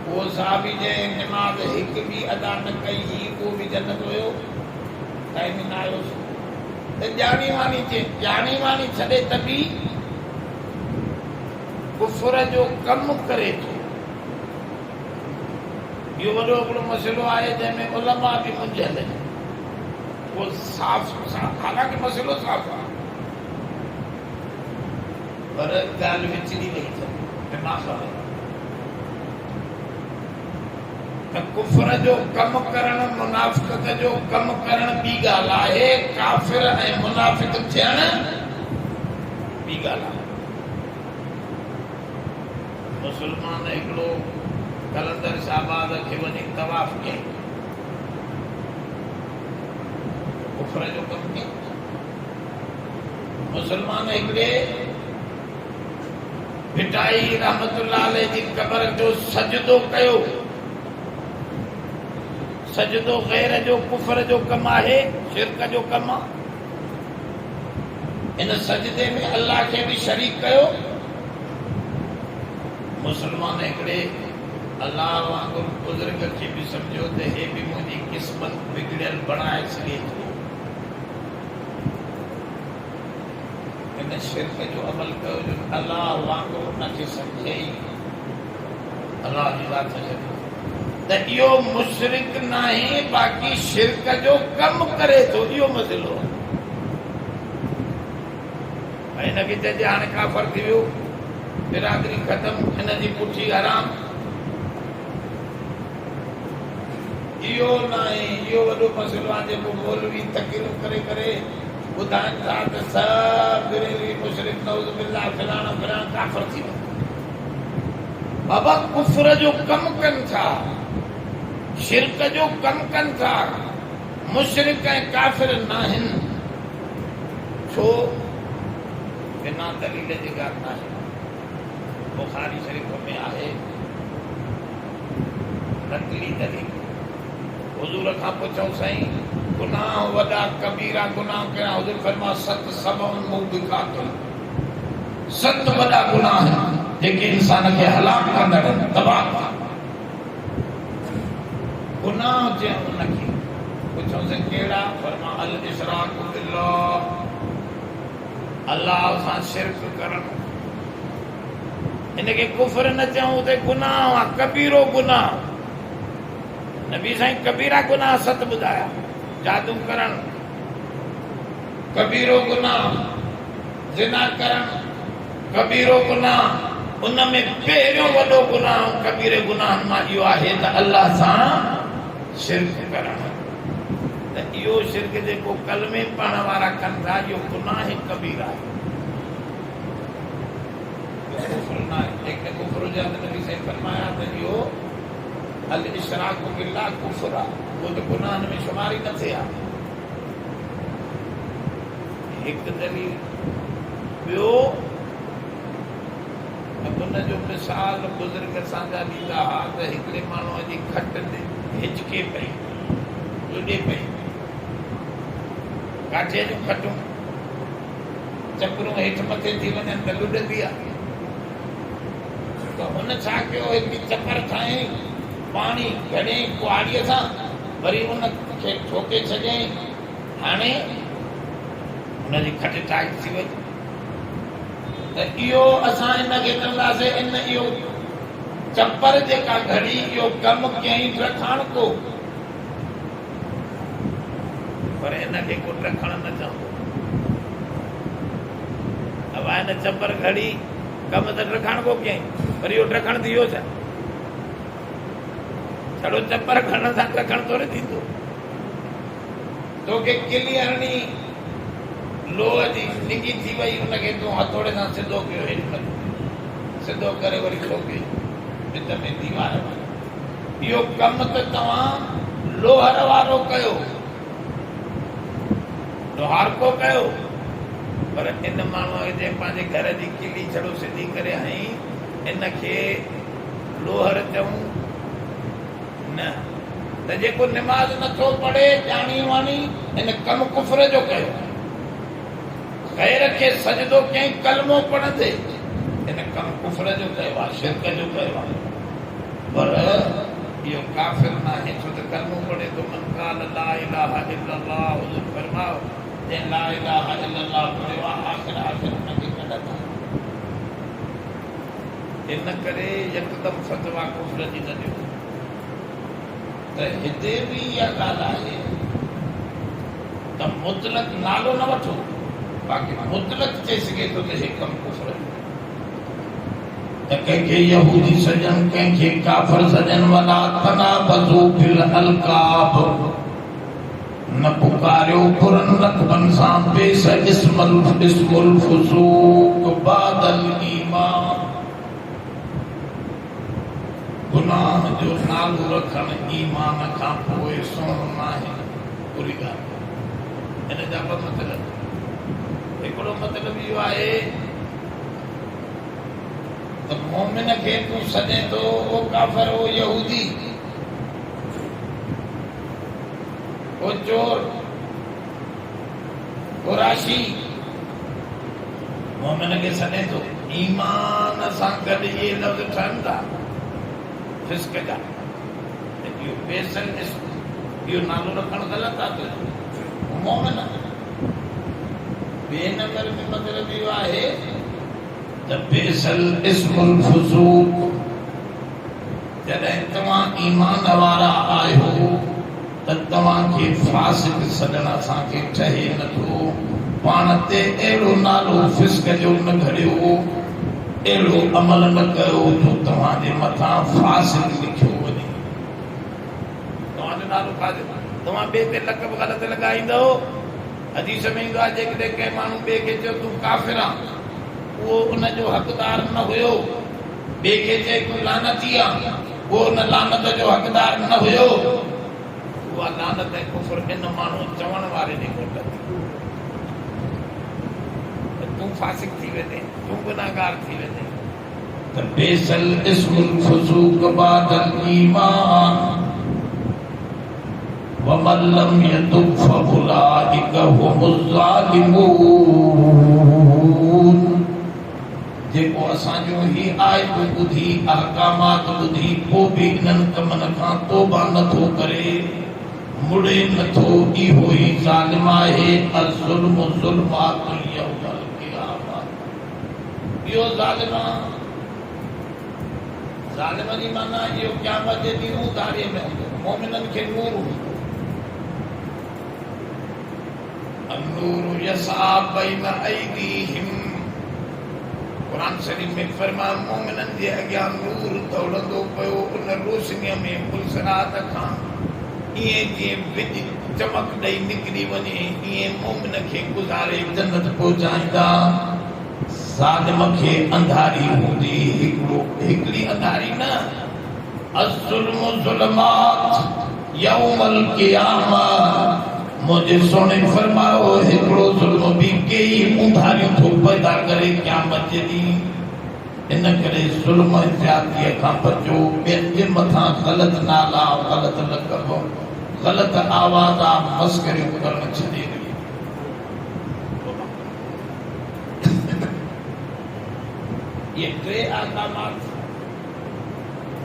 Speaker 1: उहो साहबी जंहिं नमाज़ हिकु बि अदा न कई हुई, उहो बि जन्नत हुयो, टाइम न आयोसि। त ॼाणी वाणी छॾे त बि कुफर जो कमु करे थो। इहो वॾो हिकिड़ो मसइलो आहे जंहिंमें उलमा बि मुंझियल आहिनि। उहो साफ़, हालांकि मसइलो साफ़ आहे, पर ॻाल्हि विचड़ी वई अथनि त कुफर जो कमु करणु, मुनाफ़िक़त जो कमु करणु ॿी ॻाल्हि आहे, काफ़िर ऐं मुनाफ़िक़ थियणु ॿी ॻाल्हि आहे। मुस्लमान हिकिड़ो कलंदर शाहबाद खे वञी तवाफ़ कयईं, कुफर जो कमु कयईं। मुस्लमान हिकिड़े भिटाई रहमतुल्लाह अलैह जी क़बर जो सजदो कयो, सजदो गैर जो कुफर जो कमु आहे, शिरक जो कमु आहे। इन सजदे में अल्लाह खे बि शरीक कयो। मुस्लमान हिकिड़े अल्लाह वांगुरु बुज़ुर्ग खे बि सम्झो त हे बि मुंहिंजी क़िस्मत बिगड़ियल बणाए सघे थो। इन शिरक जो अमल कयो जो अल्लाह वांगुरु उनखे सम्झे, अल्लाह जी ज़ात खे त इहो मुशरिक न आहे, बाक़ी शिरक जो कमु करे थो, इहो मसइलो आहे। ऐं हिनखे चइजे हाणे काफ़र थी वियो, बिरादरी ख़तम, हिनजी पुठी हराम, इहो न आहे। इहो वॾो मसइलो आहे जेको मौलवी तक़रीर करे करे ॿुधाइनि था त सभु बिरेलवी मुशरिक नऊज़ बिल्लाह फलाणा फलाणा काफ़र थी वियो। बाबा कुफर जो कमु कनि था, शिरक जो कमु कनि था, मुशरिक ऐं काफ़िर न आहिनि। छो? बिना दलील जी ॻाल्हि न आहे। बुखारी शरीफ़ में आहे नकली दलील। हुज़ूर खां पुछऊं साईं गुनाह वॾा कबीरा गुनाह कहिड़ा? हुज़ूर फरमाया सत सबउन मूबिक़ातुन, सत वॾा गुनाह आहिनि जेके इंसान खे हलाक कंदड़ आहिनि, तबाह गुनाह चयो उनखे। पुछऊं साईं कहिड़ा? फरमाया अल इशराकु बिल्लाह, अल्लाह सां शिरक करणु। इनखे कुफर न चऊं त गुनाह आहे, कबीरो गुनाह। नबी साईं कबीरा गुनाह सत ॿुधाया, जादू करणु कबीरो गुनाह, ज़िना करणु कबीरो गुनाह। उन में पहिरियों वॾो गुनाह कबीरे गुनाहनि मां इहो आहे त अल्लाह सां शिरक करणु। त इहो शिरक जेको कलमे पढ़ण वारा कनि था, इहो गुनाह कबीरा आहे, कुफर न आहे। जेके कुफर जा नबी साईं फरमाया त इहो अल इशराकु बिल्लाह कुफर आहे, उहो त गुनाहनि में शुमारी न थिए आहे। हिकु दलील। ॿियो उन जो मिसाल बुज़ुर्ग असांजा ॾींदा हुआ त हिकिड़े माण्हूअ जी खट ते हिचके पई लुॾे पई काठे जूं खटूं चकरूं हेठि मथे थी वञनि त लुॾंदी आहे। त हुन छा कयो, हिकिड़ी चकर ठाहियईं पाणी घड़ियईं कुआड़ीअ सां, वरी उनखे ठोके छॾियईं, हाणे हुनजी खट टाइट थी वई। त इहो असां हिनखे कंदासीं, इन इहो चपर जेका घड़ी इहो कमु कयईं रखण को, पर हिनखे को रखण न चवंदो। अब हिन चपर घड़ी कमु त रखण को कयईं, पर इहो रखण थी वियो छा? छड़ो चपर खणण सां रखण थोरे थींदो। तोखे किली हरणी लोह जी निगी थी वई, उनखे तूं हथोड़े सां सिधो कयो, हेठि मथे सिधो करे वरी ठोके भित में दीवार में। इहो कमु त तव्हां लोहर वारो कयो, लोहार को कयो, पर इन माण्हूअ जे पंहिंजे घर जी किली छड़ो सिधी करे हईं, इनखे लोहर चऊं न। त जेको निमाज़ नथो पढ़े ॼाणी वाणी, इन कमु कुफर जो कयो। गैर खे सजदो कयईं कलमो पढ़ंदे, इन कमु कुफर जो कयो आहे, शिरक जो कयो आहे। पर इहो काफ़िर न आहे, छो त कलमो पढ़े थो। मन क़ाल ला इलाहा इल्लल्लाह, हुज़ूर फरमायो जंहिं ला इलाहा इल्लल्लाह पढ़ियो आहे, आख़िर हुनखे कढंदा। इन करे यकदमि फतवा कुफर जी न ॾियो। त हिते बि इहा ॻाल्हि आहे त मुतलक नालो न वठो, बाक़ी मुतलक चई सघे थो त हे कमु कुफर जो। त कंहिंखे यहूदी सजन, कंहिंखे काफ़िर सजन, वला तनाबज़ू बिल अलक़ाब, न पुकारियो पुरन रक़बनि सां, पेश इस्मुल फुसूक बादल ईमान। गुनाह जो नालो रखण ईमान खां पोइ सुहिणो न आहे, बुरी ॻाल्हि। हिन जा ॿ मतिलब। हिकिड़ो मतिलब इहो आहे त मोमिन खे तूं सॾे थो, ओ काफ़िर, ओ यहूदी, ओ चोर, ओ राशी, मोमिन खे सॾे थो। ईमान सां गॾु इहे लफ़्ज़ ठहनि था फिस्क जा। इहो बेसल इहो नालो रखणु ग़लति आहे। त मोमिन ॿिए नंबर में मतिलब इहो आहे त बेसल इस्मुल फुसूक, जॾहिं तव्हां ईमान वारा आहियो त तव्हांखे फासिक सॾण असांखे ठहे नथो। पाण ते अहिड़ो नालो फिस्क जो न घड़ियो, अहिड़ो अमल न कयो जो तव्हांजे मथां फासिक लिखियो वञे। तव्हांजो नालो काजे, तव्हां ॿिए ते लक़ब ग़लति लॻाईंदव। हदीस में ईंदो आहे, जेकॾहिं कंहिं माण्हू ॿिए खे चयो तूं काफ़िर आहे, उहो उनजो हक़दार न हुयो। ॿिए खे चए तूं लानती आहे, उहो उन लानत जो हक़दार न हुयो। उहा लानत ऐं कुफर इन माण्हू चवण वारे जे घोट तूं फासिक थी वेंदे, तूं गुनाहगार थी वेंदे। त बेसल इस्मुल फुसूक बादल ईमान वमन लम यतुब फउलाइक हुमुज़ ज़ालिमून। जेको असांजो ही आयतूं ॿुधी, अहकामात ॿुधी, पोइ बि इन्हनि कमनि खां तौबा नथो करे, मुड़े नथो, इहो ई ज़ालिम आहे। अज़्ज़ुल्मु ज़ुल्मातुन यौमल क़ियामह। इहो ज़ालिम आहे। ज़ालिम जी माना इहो क़यामत जे ॾींहुं दाड़ीअ में हूंदो। मोमिननि खे नूर हूंदो। अन्नूर यसा बैन ऐदीहिम। क़ुरान शरीफ में फरमायो, मोमिननि जे अॻियां नूर दौड़ंदो पियो, उन रोशनीअ में मुलसरात खां ईअं जीअं बिज चमक ॾेई निकिरी वञे, ईअं मोमिन खे गुज़ारे जन्नत पहुचाईंदा। ज़ालिम खे अंधारी हूंदी, हिकिड़ी अंधारी न। अज़्ज़ुल्मु ज़ुल्मात यौमल क़ियामह। मुझे सोने फरमायो, हिकिड़ो ज़ुल्म भी कई अंधारियों थो पैदा करे क़यामत जे ॾींहुं। इन करे ज़ुल्म ज़्यादतीअ खां बचो, ॿियनि जे मथां ग़लत नाला, ग़लत लक़ब, ग़लत आवाज़ा, मस्करियूं करणु छॾे ॾियो। ये टे आकामात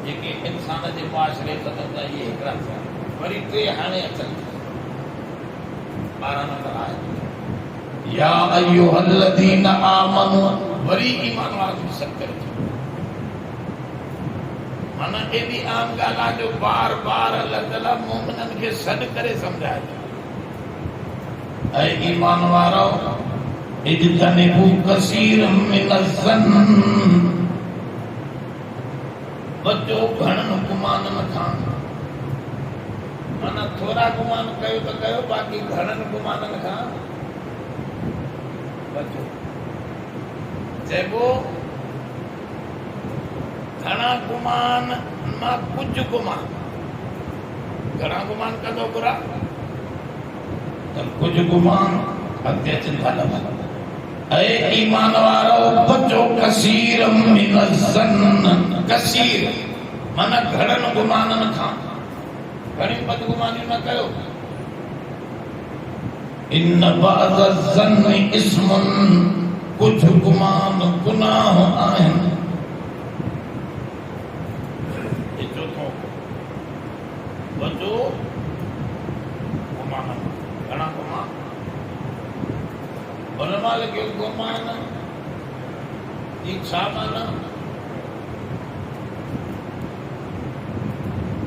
Speaker 1: जेके इंसान जे मुआशरे सदन ये हिकिड़ा थिया, वरी टे हाणे अचनि। 12 नंबर आहे या अय्युहल्लज़ीना आमनू, वरी ईमान वारनि सभु करे थो। माना एॾी आम ॻाल्हि आहे जो बार बार अल्लाह ताला मोमिननि खे सॾु करे सम्झाए थो। ऐं ईमान वारो इज्तनिबू कसीरम मिनज़्ज़न्न, बचो घणनि गुमाननि खां। माना थोरा गुमान कयो त कयो, बाक़ी घणनि गुमाननि खां बचो। चइबो घणा गुमान मां कुझु गुमान। घणा गुमान कंदो बुरा त कुझु गुमान अॻिते अचनि था लॻा। ऐं ईमान वारो बचो कसीर मिनज़्ज़न्न, कसीर माना घणनि गुमाननि खां। घणी बदगुमानियूं न कयो। इन बअज़ ज़न्नि इस्मुन, कुझु गुमान गुनाह आहिनि। चौथों बचो गुमान, घणा गुमान। उलमा लॻे गुमान जी छा माना?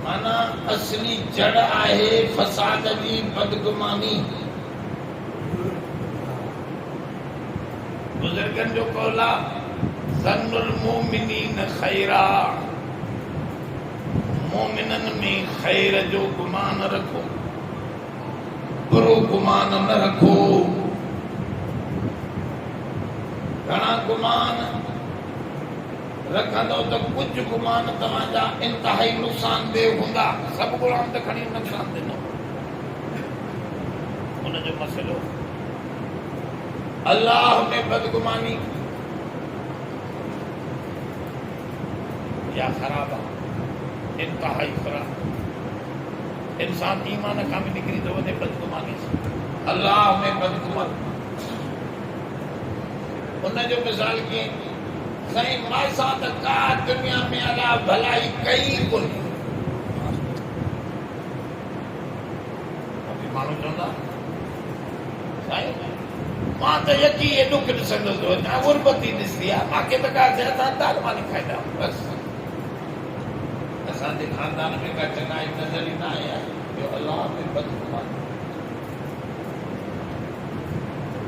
Speaker 1: माना असली जड़ आहे फसाद जी बदगुमानी। बुजुर्गनि जो कौल आहे ज़न्नुल मोमिनीन खैरा, मोमिननि में खैर जो गुमान रखो, बुरो गुमान न रखो। घणा गुमान रखंदो त कुझु गुमान तव्हांजा इंतहाई नुक़सानदेह हूंदा। सभु गुलाम त खणी नुक़सान ॾिनो। उनजो मसइलो अल्लाह में बदगुमानी या ख़राब आहे, इंतहाई ख़राब। इंसान ईमान खां बि निकिरी थो वञे बदगुमानी सां। अल्लाह में बदगुमान। उनजो मिसाल कीअं? साईं मां त का दुनिया में अलाह भलाई कई कोन्हे। माण्हू चवंदा साईं मां त यकी हे दुख ॾिसंदो थो वञा, गुरबती ॾिसंदी आहे, मूंखे त का दाल मानी खाईंदा बसि। असांजे खानदान में का चङाई नज़र ई न आई आहे जो अल्लाह में बदगुमान।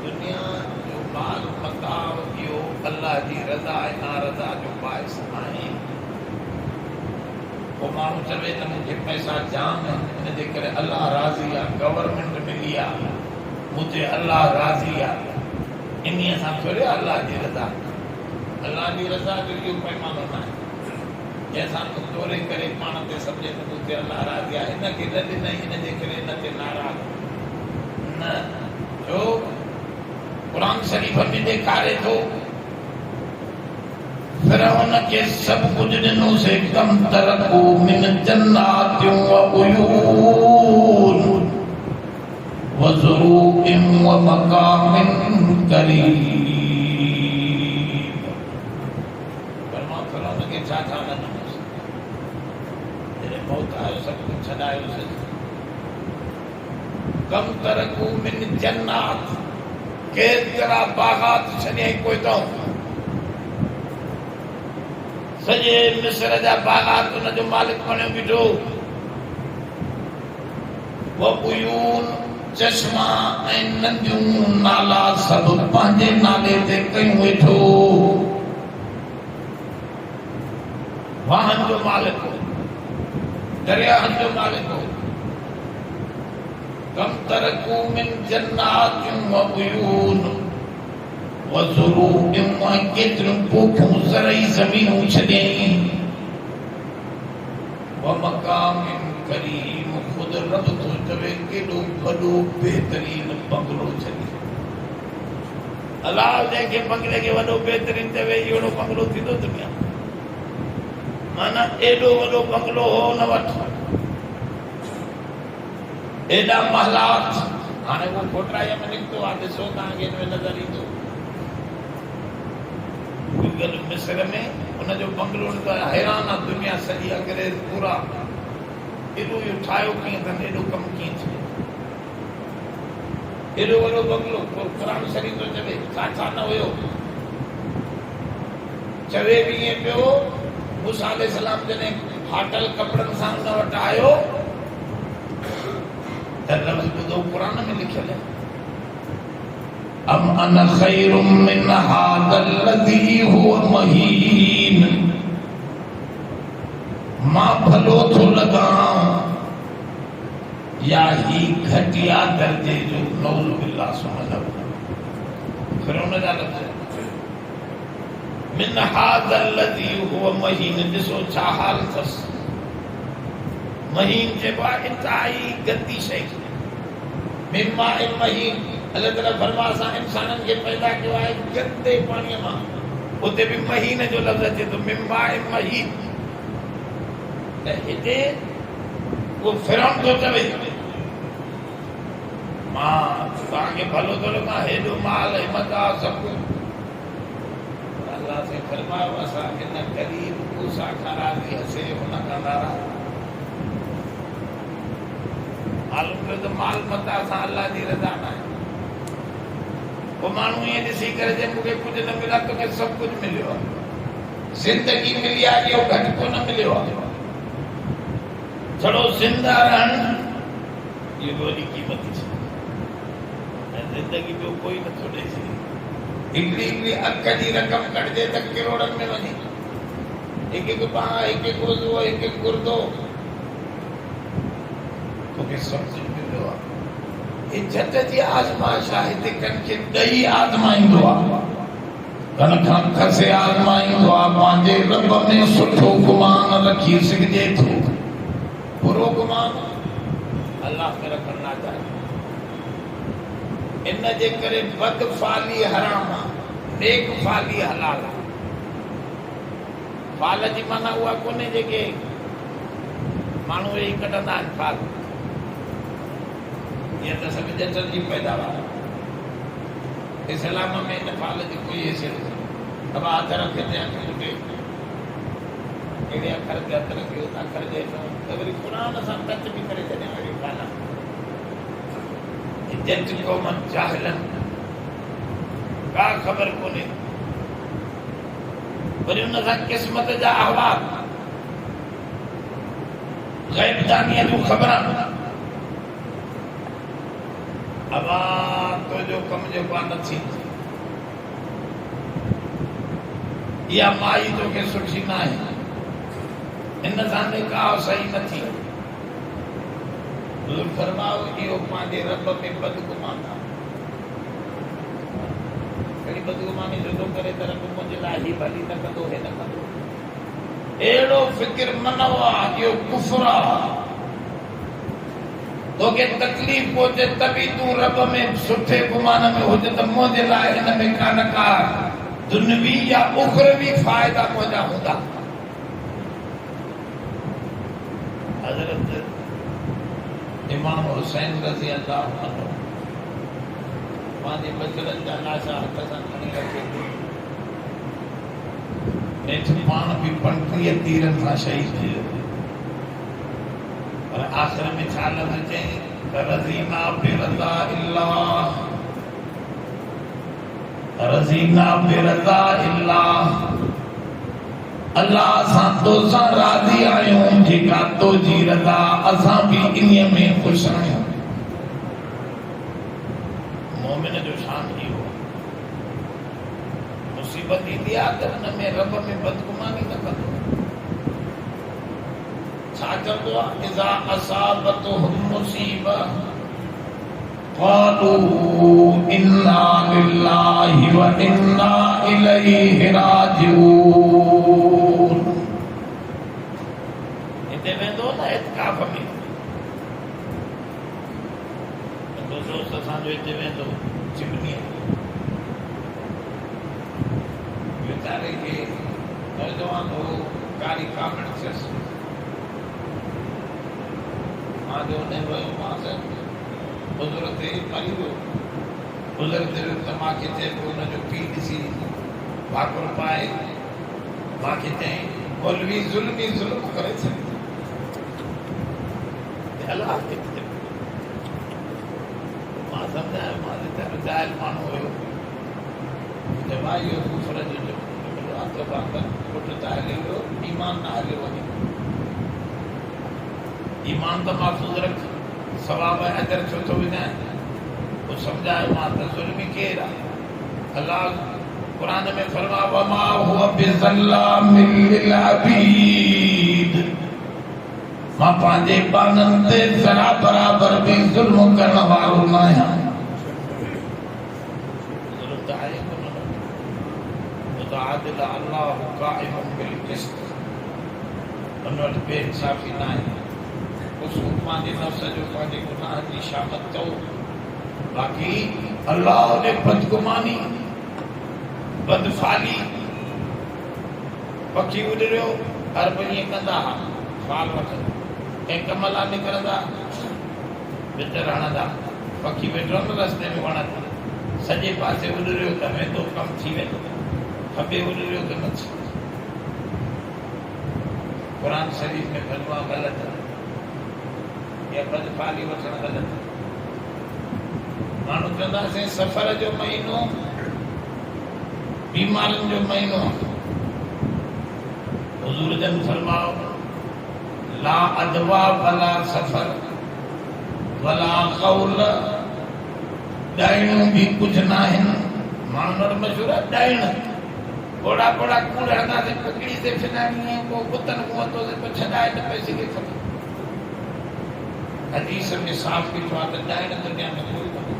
Speaker 1: दुनिया जो माल मताव इहो अल्लाह जी रज़ा ऐं नारज़ा जो बाइस आहे। पोइ माण्हू चवे त मूंखे पैसा जाम आहिनि, इनजे करे अल्लाह राज़ी आहे, गवर्नमेंट मिली आहे, मुझे अल्लाह राज़ी आहे। इन्हीअ सां थोरे अल्लाह जी रज़ा। अल्लाह जी रज़ा जो इहो पैमानो न आहे जंहिंसां तूं तोरे करे पाण ते सम्झे त मुझे अल्लाह राज़ी आहे। हिनखे न ॾिनई, हिनजे करे हिन ते नाराज़ न। छो क़ुरान शरीफ़ में ॾेखारे थो फ़िरौन खे सभु कुझु ॾिनोसीं, कम तरकू मिन जन्नातियूं व उयून व ज़ुरूइन व मक़ामिन करीम। फरमायो फ़िरौन खे छा छा न ॾिनोसीं? जॾहिं मौत आयो सभु कुझु छॾायोसीं। कम तरकू मिन जन्नात, केतिरा बाग़ात छॾियईं कोई तो। सॼे मिस्र जा बाग़ात उनजो मालिक बणियो बीठो। वो उयून, चश्मा ऐं नंदियूं नाला सभु पंहिंजे नाले ते कयूं वेठो। वाहन जो मालिक हो, दरियाहनि जो मालिक हो। कम तरकू मिन जन्नातियूं व उयून व ज़ुरूइन, केतिरियूं पोखियूं ज़रई ज़मीनूं छॾियईं। व मक़ामिन करीम, ख़ुदि रब थो चवे केॾो वॾो बहितरीन बंगलो छॾियो। अलाह जंहिंखे बंगले खे वॾो बहितरीन चवे अहिड़ो बंगलो थींदो दुनिया माना एॾो वॾो बंगलो हो न वठ एॾा महलात हाणे उहो कोटराईअ में निकितो आहे ॾिसो तव्हांखे हिन में नज़र ईंदो गूगल मिस्र में उनजो बंगलो निकितो आहे हैरान आहे दुनिया सॼी अंग्रेज पूरा एॾो इहो ठाहियो कीअं अथनि एॾो कमु कीअं थियो एॾो वॾो बंगलो क़ुरान शरीफ़ थो चवे छा छा न हुयो चवे बि ईअं पियो मूसा अलैहिस्सलाम जॾहिं फाटल कपिड़नि सां हुन वटि आयो त लफ़्ज़ ॿुधो क़ुरान में लिखियल आहे अम अना खैरुम मिन हादल लज़ी हुव महीन मां भलो थो लॻां या ही घटिया दर्जे जो नौज़ बिल्लाह सुमलब फिर उन जा लफ़्ज़ मिन हादल लज़ी हुव महीन ॾिसो छा हाल अथसि महीन चइबो आहे इंतिहाई गंदी शइ मिम्मा महीन अलाह ताला फरमा असां इंसाननि खे पैदा कयो आहे गंदे पाणीअ मां उते बि महीन जो लफ़्ज़ अचे थो मिम्मा महीन त हिते उहो फिरौन थो चवे मां तव्हांखे भलो थो लॻां हेॾो माल हिमत आहे सभु अलाह से फरमायो असांखे न ग़रीब मूसा खां राज़ी हसे हुन खां नाराज़ मालूम कयो त माल मता सां अलाह जी रज़ा न आहे पोइ माण्हू ईअं ॾिसी करे जे मूंखे कुझु न मिला तोखे सभु कुझु मिलियो आहे ज़िंदगी मिली आहे इहो घटि कोन मिलियो आहे छड़ो ज़िंदा रहण इहो वॾी क़ीमत छे ऐं ज़िंदगी ॿियो कोई नथो ॾेई सघे हिकिड़ी हिकिड़ी अख जी रक़म कढिजे त किरोड़नि में वञे हिकु हिकु बांह हिकु हिकु उज़ो हिकु हिकु गुर्दो तोखे सभु कुझु मिलियो आहे इज़त जी आज़माइश आहे हिते कंहिंखे ॾेई आज़माईंदो आहे कन खां खसे आज़माईंदो आहे पंहिंजे रब में सुठो गुमान रखी सघिजे थो बुरो गुमान अल्लाह में रखण न चाहे इन जे करे बद फाली हराम आहे नेक फाली हलाल आहे फाल जी माना उहा कोन्हे जेके माण्हू वेही कढंदा आहिनि फाल ईअं त सभु जचनि जी पैदावार इस्लाम में इन फाल जी कोई हैसियत कोन्हे अब हथ रखंदे आहिनि अहिड़े अखर ते हथ रखियो त अखर जे त वरी क़ुरान सां टच बि करे छॾिया अहिड़ी फाल जच क़ौमन जाहिलनि का ख़बर कोन्हे वरी उन सां क़िस्मत जा अहवाल ग़ैब दानीअ जूं ख़बरां अबा तुंहिंजो कमु जेको आहे न थींदो इहा माई तोखे सुठी न आहे इन सां निकाह सही न थी फरमाओ इहो पंहिंजे रब में बदगुमान आहे कहिड़ी बदगुमानी जो थो करे त रब मुंहिंजे लाइ ही भली न कंदो हे न कंदो अहिड़ो फिक्र मनव आहे इहो कुफ़र आहे तोखे तकलीफ़ पहुचे त बि तूं रब में सुठे गुमान में हुजे त मुंहिंजे लाइ हिन में कान का दुनवी या उखरवी फ़ाइदा मुंहिंजा हूंदा हज़रत इमाम हुसैन रज़ी अल्लाह अन्हु पंहिंजे बचड़नि जा लाशा हथ सां खणी रखे हेठि पाण बि 35 तीरनि सां शहीद थियो पर आख़िर में छा लफ़्ज़ चई रज़ीना बिरज़ा इल्लाह रज़ीना बिरज़ा इल्लाह अल्लाह सां तोसां राज़ी आहियूं जेका तुंहिंजी रज़ा असां बि इन्हीअ में ख़ुशि आहियूं मोमिन जो शान इहो मुसीबत ईंदी आहे त हुन में रब में बदगुमानी न कंदो छा चवंदो आहे इज़ा असाबतहुम मुसीबत क़ालू इन्ना लिल्लाहि व इन्ना इलैहि राजिऊन हिते वेंदो न इत्काफ़ में दोस्त असांजो हिते वेंदो चिमनीअ नौजवान हो कारी कामड़ थियसि मां जो ने वयो मां से बुजुर्ग ते मरी वियो बुजुर्ग ते त मांखे चए पियो हुनजो पीउ ॾिसी भाकुर पाए मांखे चई मौलवी ज़ुल्म करे छॾी अलाह खे मां सम्झायो मां वीचारो जाइल माण्हू हुयो जब इहो कुफर जो हथ बांधर पुट त हली वियो ईमान न हलियो वञे ईमान त महफ़ूज़ रख सवाब अजर छो थो विञाए पोइ सम्झायो मां त ज़ुल्मी केरु आहे अलाह क़ुरान में फरमा वमा हुआ बिज़ल्लामिल लिल अबीद मां पंहिंजे बाननि ते ज़रा बराबर बि ज़ुल्म करण वारो न आहियां ज़ुल्म त आहे कोन मुतआदिल अल्लाह क़ाइमुन बिल क़िस्त उन वटि बेइंसाफ़ी न आहे उसूल पंहिंजे नफ़्स जो पंहिंजे गुनाह जी शामत कयो बाक़ी अल्लाह ने बदगुमानी बदफाली पखी उॾरियो हर ईअं कंदा हुआ फाल वठंदा कंहिं कम लाइ निकिरंदा विच हणंदा पखी वेठो न रस्ते में वण सॼे पासे उॾरियो त वेंदो कमु थी वेंदो खॿे उॾरियो त न थी क़ुरान शरीफ़ में फतवा ग़लति या बदफाली वठणु ग़लति माण्हू चवंदासीं सफ़र जो महीनो बीमारियुनि जो महीनो हुज़ूर जन फरमाओ ला अदवा वला सफ़र वला क़ौल ॾाइणियूं बि कुझु न आहिनि माण्हू वटि मशहूरु आहे ॾाइण घोड़ा घोड़ा कूड़ हणंदासीं पकड़ी ते फिनाइणी पोइ कुतनि खां वरितोसीं पोइ छॾाए त पैसे खे खपे हदीस में साफ़ लिखियो आहे त ॾाइण दुनिया में कोई कोन्हे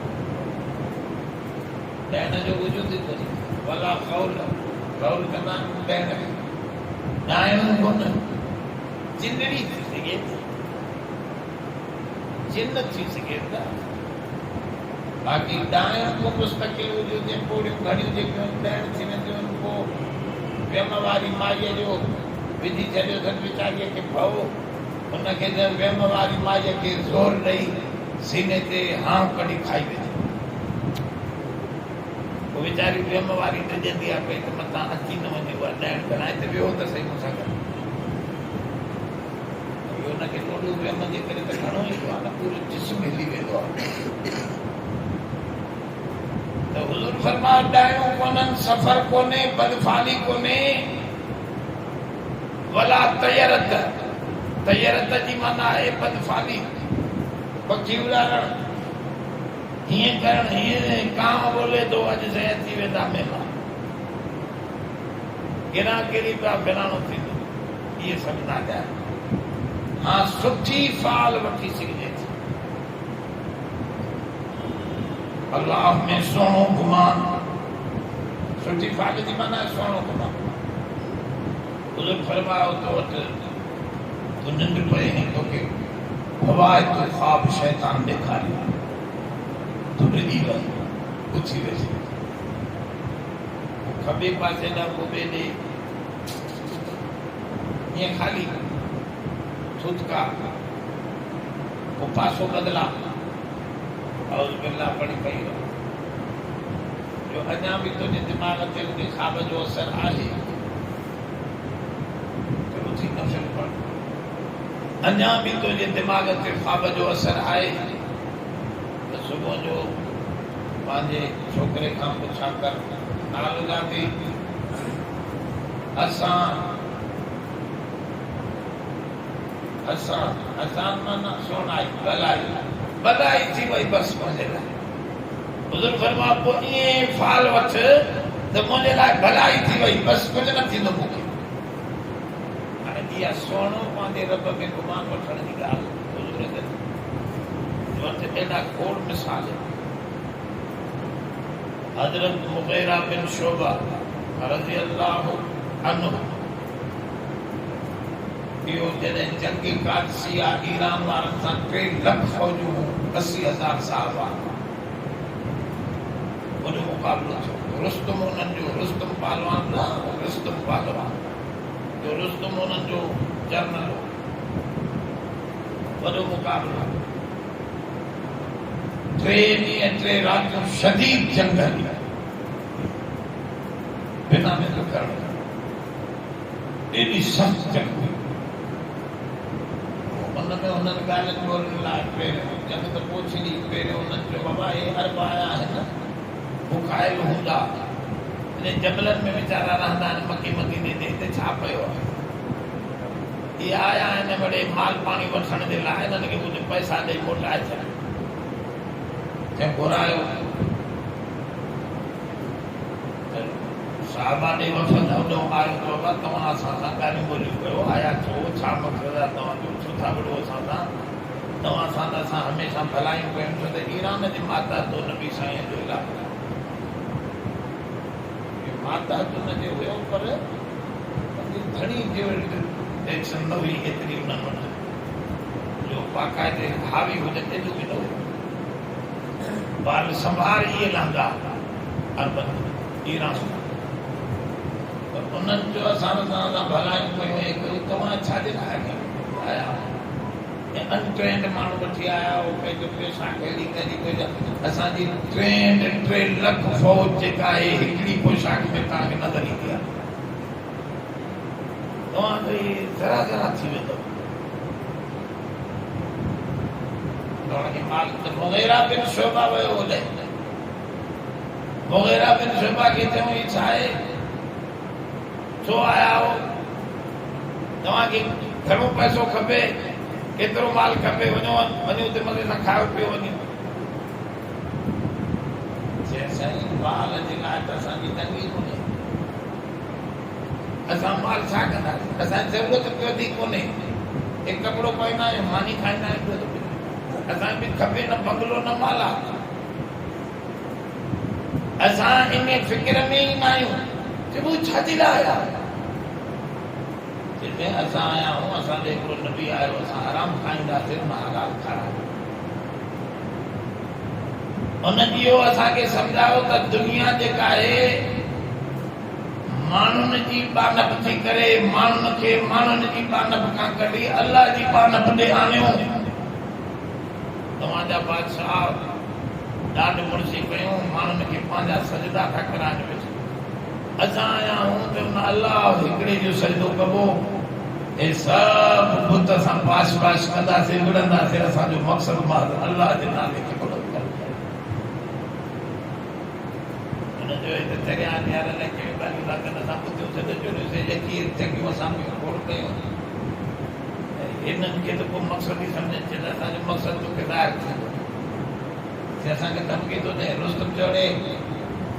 Speaker 1: ॾाइण जो वजूद ई कोन्हे वला क़ौल कंदा ॾाइण ॾाइणो कोन जिंदड़ी थी सघे जिन थी सघे था बाक़ी ॾाइण को मुस्तक़िल हुजे पोड़ियूं घड़ियूं जेकियूं ॾाइण थी वेंदियूं आहिनि पोइ वियम वारी माईअ जो विझी छॾियो अथनि वीचारीअ खे भउ हुनखे वियम वारी माईअ खे ज़ोर ॾेई सीने ते हां कढी खाई वेंदी पोइ वीचारी वियम वारी ॾिजंदी आहे पई त मथां अची न वञे उहा ॾाइण कराए त वियो त सही मूंसां गॾु हुनखे ॾोढो वियम जे करे त घणो ईंदो आहे न पूरो जिस्म हिली वेंदो आहे त हुज़ूर फरमायो ॾाइणूं कोन्हनि सफ़र कोन्हे बदफाली कोन्हे वला तयरत जी माना आहे बदफाली पखी उॾारण हीअं करण हीअं कांव ॿोले थो अॼु से अची वेंदा महिमान गिरा किरी पिया फिराणो थींदो इहे सभु नाजाइज़ हाँ सुठी फाल वठी सघिजे थी अल्लाह में सुहिणो गुमान सुठी फाल जी माना सुहिणो गुमान हुज़ूर फरमायो तो वटि तूं निंड पए नी तोखे हवाए तो ख़्वाब शैतान ॾेखारियो तूं ॾिॼी वई उथी वेठी खॿे पासे ॾांहुं पोइ ॿिए ॾे ईअं ख़ाली थुतका पोइ पासो बदिला और बिल्ला पढ़ी पई जो अञा बि तुंहिंजे दिमाग़ ते उन ख़्वाब जो असर आहे उथी नफ़िल पढ़ अञा बि तुंहिंजे दिमाग़ ते ख़्वाब जो असर आहे त सुबुह जो पंहिंजे छोकिरे खां पुछा कर नालो जाती असां माना सोनाई भलाई थी वई बसि मुंहिंजे लाइ हुज़ूर फरमायो पोइ ईअं फाल वठ त मुंहिंजे लाइ भलाई थी वई बसि कुझु न थींदो मूंखे हाणे इहा सुहिणो पंहिंजे रब में गुमान वठण जी ॻाल्हि हुज़ूर वटि एॾा खोड़ मिसाल हज़रत मुग़ीरा बिन शोबा रज़ी अल्लाहु अन्हु इहो जॾहिं जंग कादसिया ईरान वारनि सां 3 लख फ़ौजूं 80,000 साहबा उन मुक़ाबिलो थियो रुस्तम उन्हनि जो रुस्तम पहलवान न रुस्तम पहलवान जो रुस्तम उन्हनि जो जनरल हो, वॾो मुक़ाबिलो, 3 ॾींहं 3 रातियूं शदीद जंग हली, बिना में करण एॾी सख़्त जंग हुई। उनमें उन्हनि ॻाल्हियुनि ॻोल्हण लाइ पहिरियों जंग त पोइ छॾी, पहिरियों उन्हनि चयो बाबा हे अरब आया आहिनि, बुखायल हूंदा, इन जंगलनि में वीचारा रहंदा आहिनि, मकी मदीने जे हिते छा पियो आहे, ये आया आहिनि बड़े माल पाणी वठण जे लाइ, हिननि खे कुझु पैसा ॾेई मोटाए छॾ। जंहिं घुरायो साहबा ॾे वठंदा होॾो आयो त बाबा तव्हां असां सां ॻाल्हियूं ॿोलियूं कयो, आया छो, छा मक़सदु आहे तव्हांजो, छो था विढ़ो असां सां, तव्हां सां त असां हमेशह भलायूं कयूं, छो त ईरान जी माता तो नबी साईं जो इलाक़ो माता तो न जे हुयो, पर घणी टेंशन न हुई एतिरी उन्हनि वटि जो बाक़ाइदे हावी हुजे एॾो बि न हुयो। बाल संभार इहे लहंदा अरबन ईरान, उन्हनि जो असां सां भलायूं कयूं, हे कयूं, तव्हां छाजे लाइ आया, अनट्रेंड माण्हू वठी आया हो, पंहिंजो पैसा खेड़ी करी कोई असांजी ट्रेंड 3 लख फौज जेका आहे हिकिड़ी पोशाक में तव्हांखे नज़र ईंदी आहे, तव्हांजो ज़रा ज़रा थी वेंदो। तव्हांखे माल त मुग़ीरा बिन शुअबा वियो होॾे, मुग़ीरा बिन शुअबा खे चयूं ही छा आहे, छो आया हो, तव्हांखे घणो पैसो खपे, केतिरो माल खपे, वञो उते मज़े सां खाओ पियो वञो। साईं माल जे लाइ त असांजी तंगी कोन्हे, असां माल छा कंदासीं, असांजी ज़रूरत बि वधीक कोन्हे, हिकु कपिड़ो पाईंदा आहियूं, मानी खाईंदा आहियूं, असांखे बि खपे न बंगलो न माला, असां इन फिक्र में ई न आहियूं कि छाजे लाइ आया, असां आया आहियूं, असांजो हिकिड़ो नबी आयो, असां आराम खाईंदासीं, न हलाल खारायो। उन्हनि इहो असांखे सम्झायो त दुनिया जेका आहे माण्हुनि जी बानप थी करे, माण्हुनि खे माण्हुनि जी बानप खां कढी अल्लाह जी बानप ॾे आणियो। तव्हांजा बादशाह ॾाढ मुड़सी कयूं, माण्हुनि खे पंहिंजा सजदा था कराइण वेठा, असां आया आहियूं त हुन अल्लाह हिकिड़े जो सजदो कबो, हे सभु बुत असां पाश पाश कंदासीं, विढ़ंदासीं, असांजो मक़सदु महज़ अल्लाह जे नाले खे बुलंद करणु। हुनजो हिते चरिया ॾियार लाइ कहिड़ियूं ॻाल्हियूं था कनि, असां ॿुधियूं सॼो जोड़ियोसीं, यकीन चङियूं असां बि खोड़ कयूं, हिननि खे त को मक़सदु ई सम्झनि छॾ, असांजो मक़सदु तोखे ज़ाहिर थींदो, असांखे धमकी थो ॾे, रुस्तम चढ़े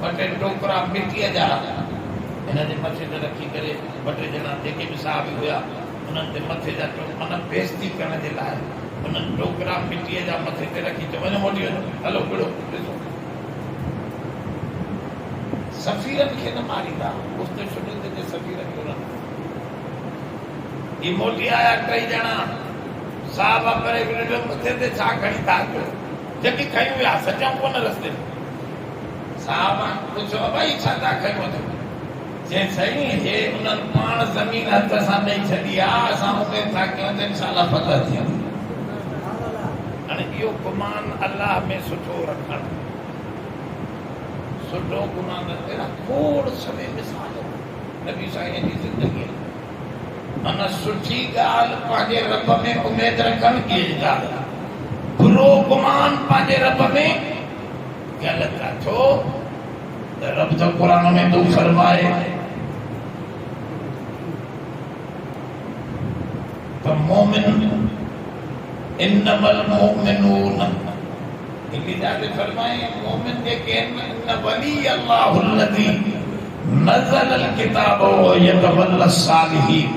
Speaker 1: 2 टोकरा मिटीअ जा हिन जे मथे ते रखी करे, 2 ॼणा जेके बि साहबी हुया उन्हनि ते मथे जा माना बेइज़ती करण जे लाइ उन्हनि टोकरा मिटीअ जा मथे ते रखी, चयो वञो मोटी वञो, हलो विढ़ो, ॾिसो सफ़ीरनि खे न मारींदा, उते छॾो त सफ़ीर खे न, ही मोटी आया 3 ॼणा साहब करे ॾिठो मथे ते छा खणी था अचो, जेकी खयूं विया सचऊं कोन रस्ते में, साहब पुछो भई छा था खयूं अथव, जे सही हे उन्हनि पाण ज़मीन हथ सां ॾेई छॾी आहे, असां उमेद था कयूं त इंशाअल्लाह फतह थी वेंदी। हाणे इहो गुमान अल्लाह में सुठो रखणु, सुठो गुमान अहिड़ा खोड़ सभई मिसाल नबी साईं जी ज़िंदगीअ में, माना सुठी ॻाल्हि पंहिंजे रब में उमेद रखणु इहा ॻाल्हि आहे, बुरो गुमान पंहिंजे रब में ग़लति आहे, छो त रब त क़ुरान में तू फरमाए त मोमिन इन्नमल मोमिनून, हिकिड़ी ॻाल्हि फरमाए मोमिन जेके इन्न वली अल्लाहुल्लज़ी नज़लल किताब व यतवल्ला सालिहीन,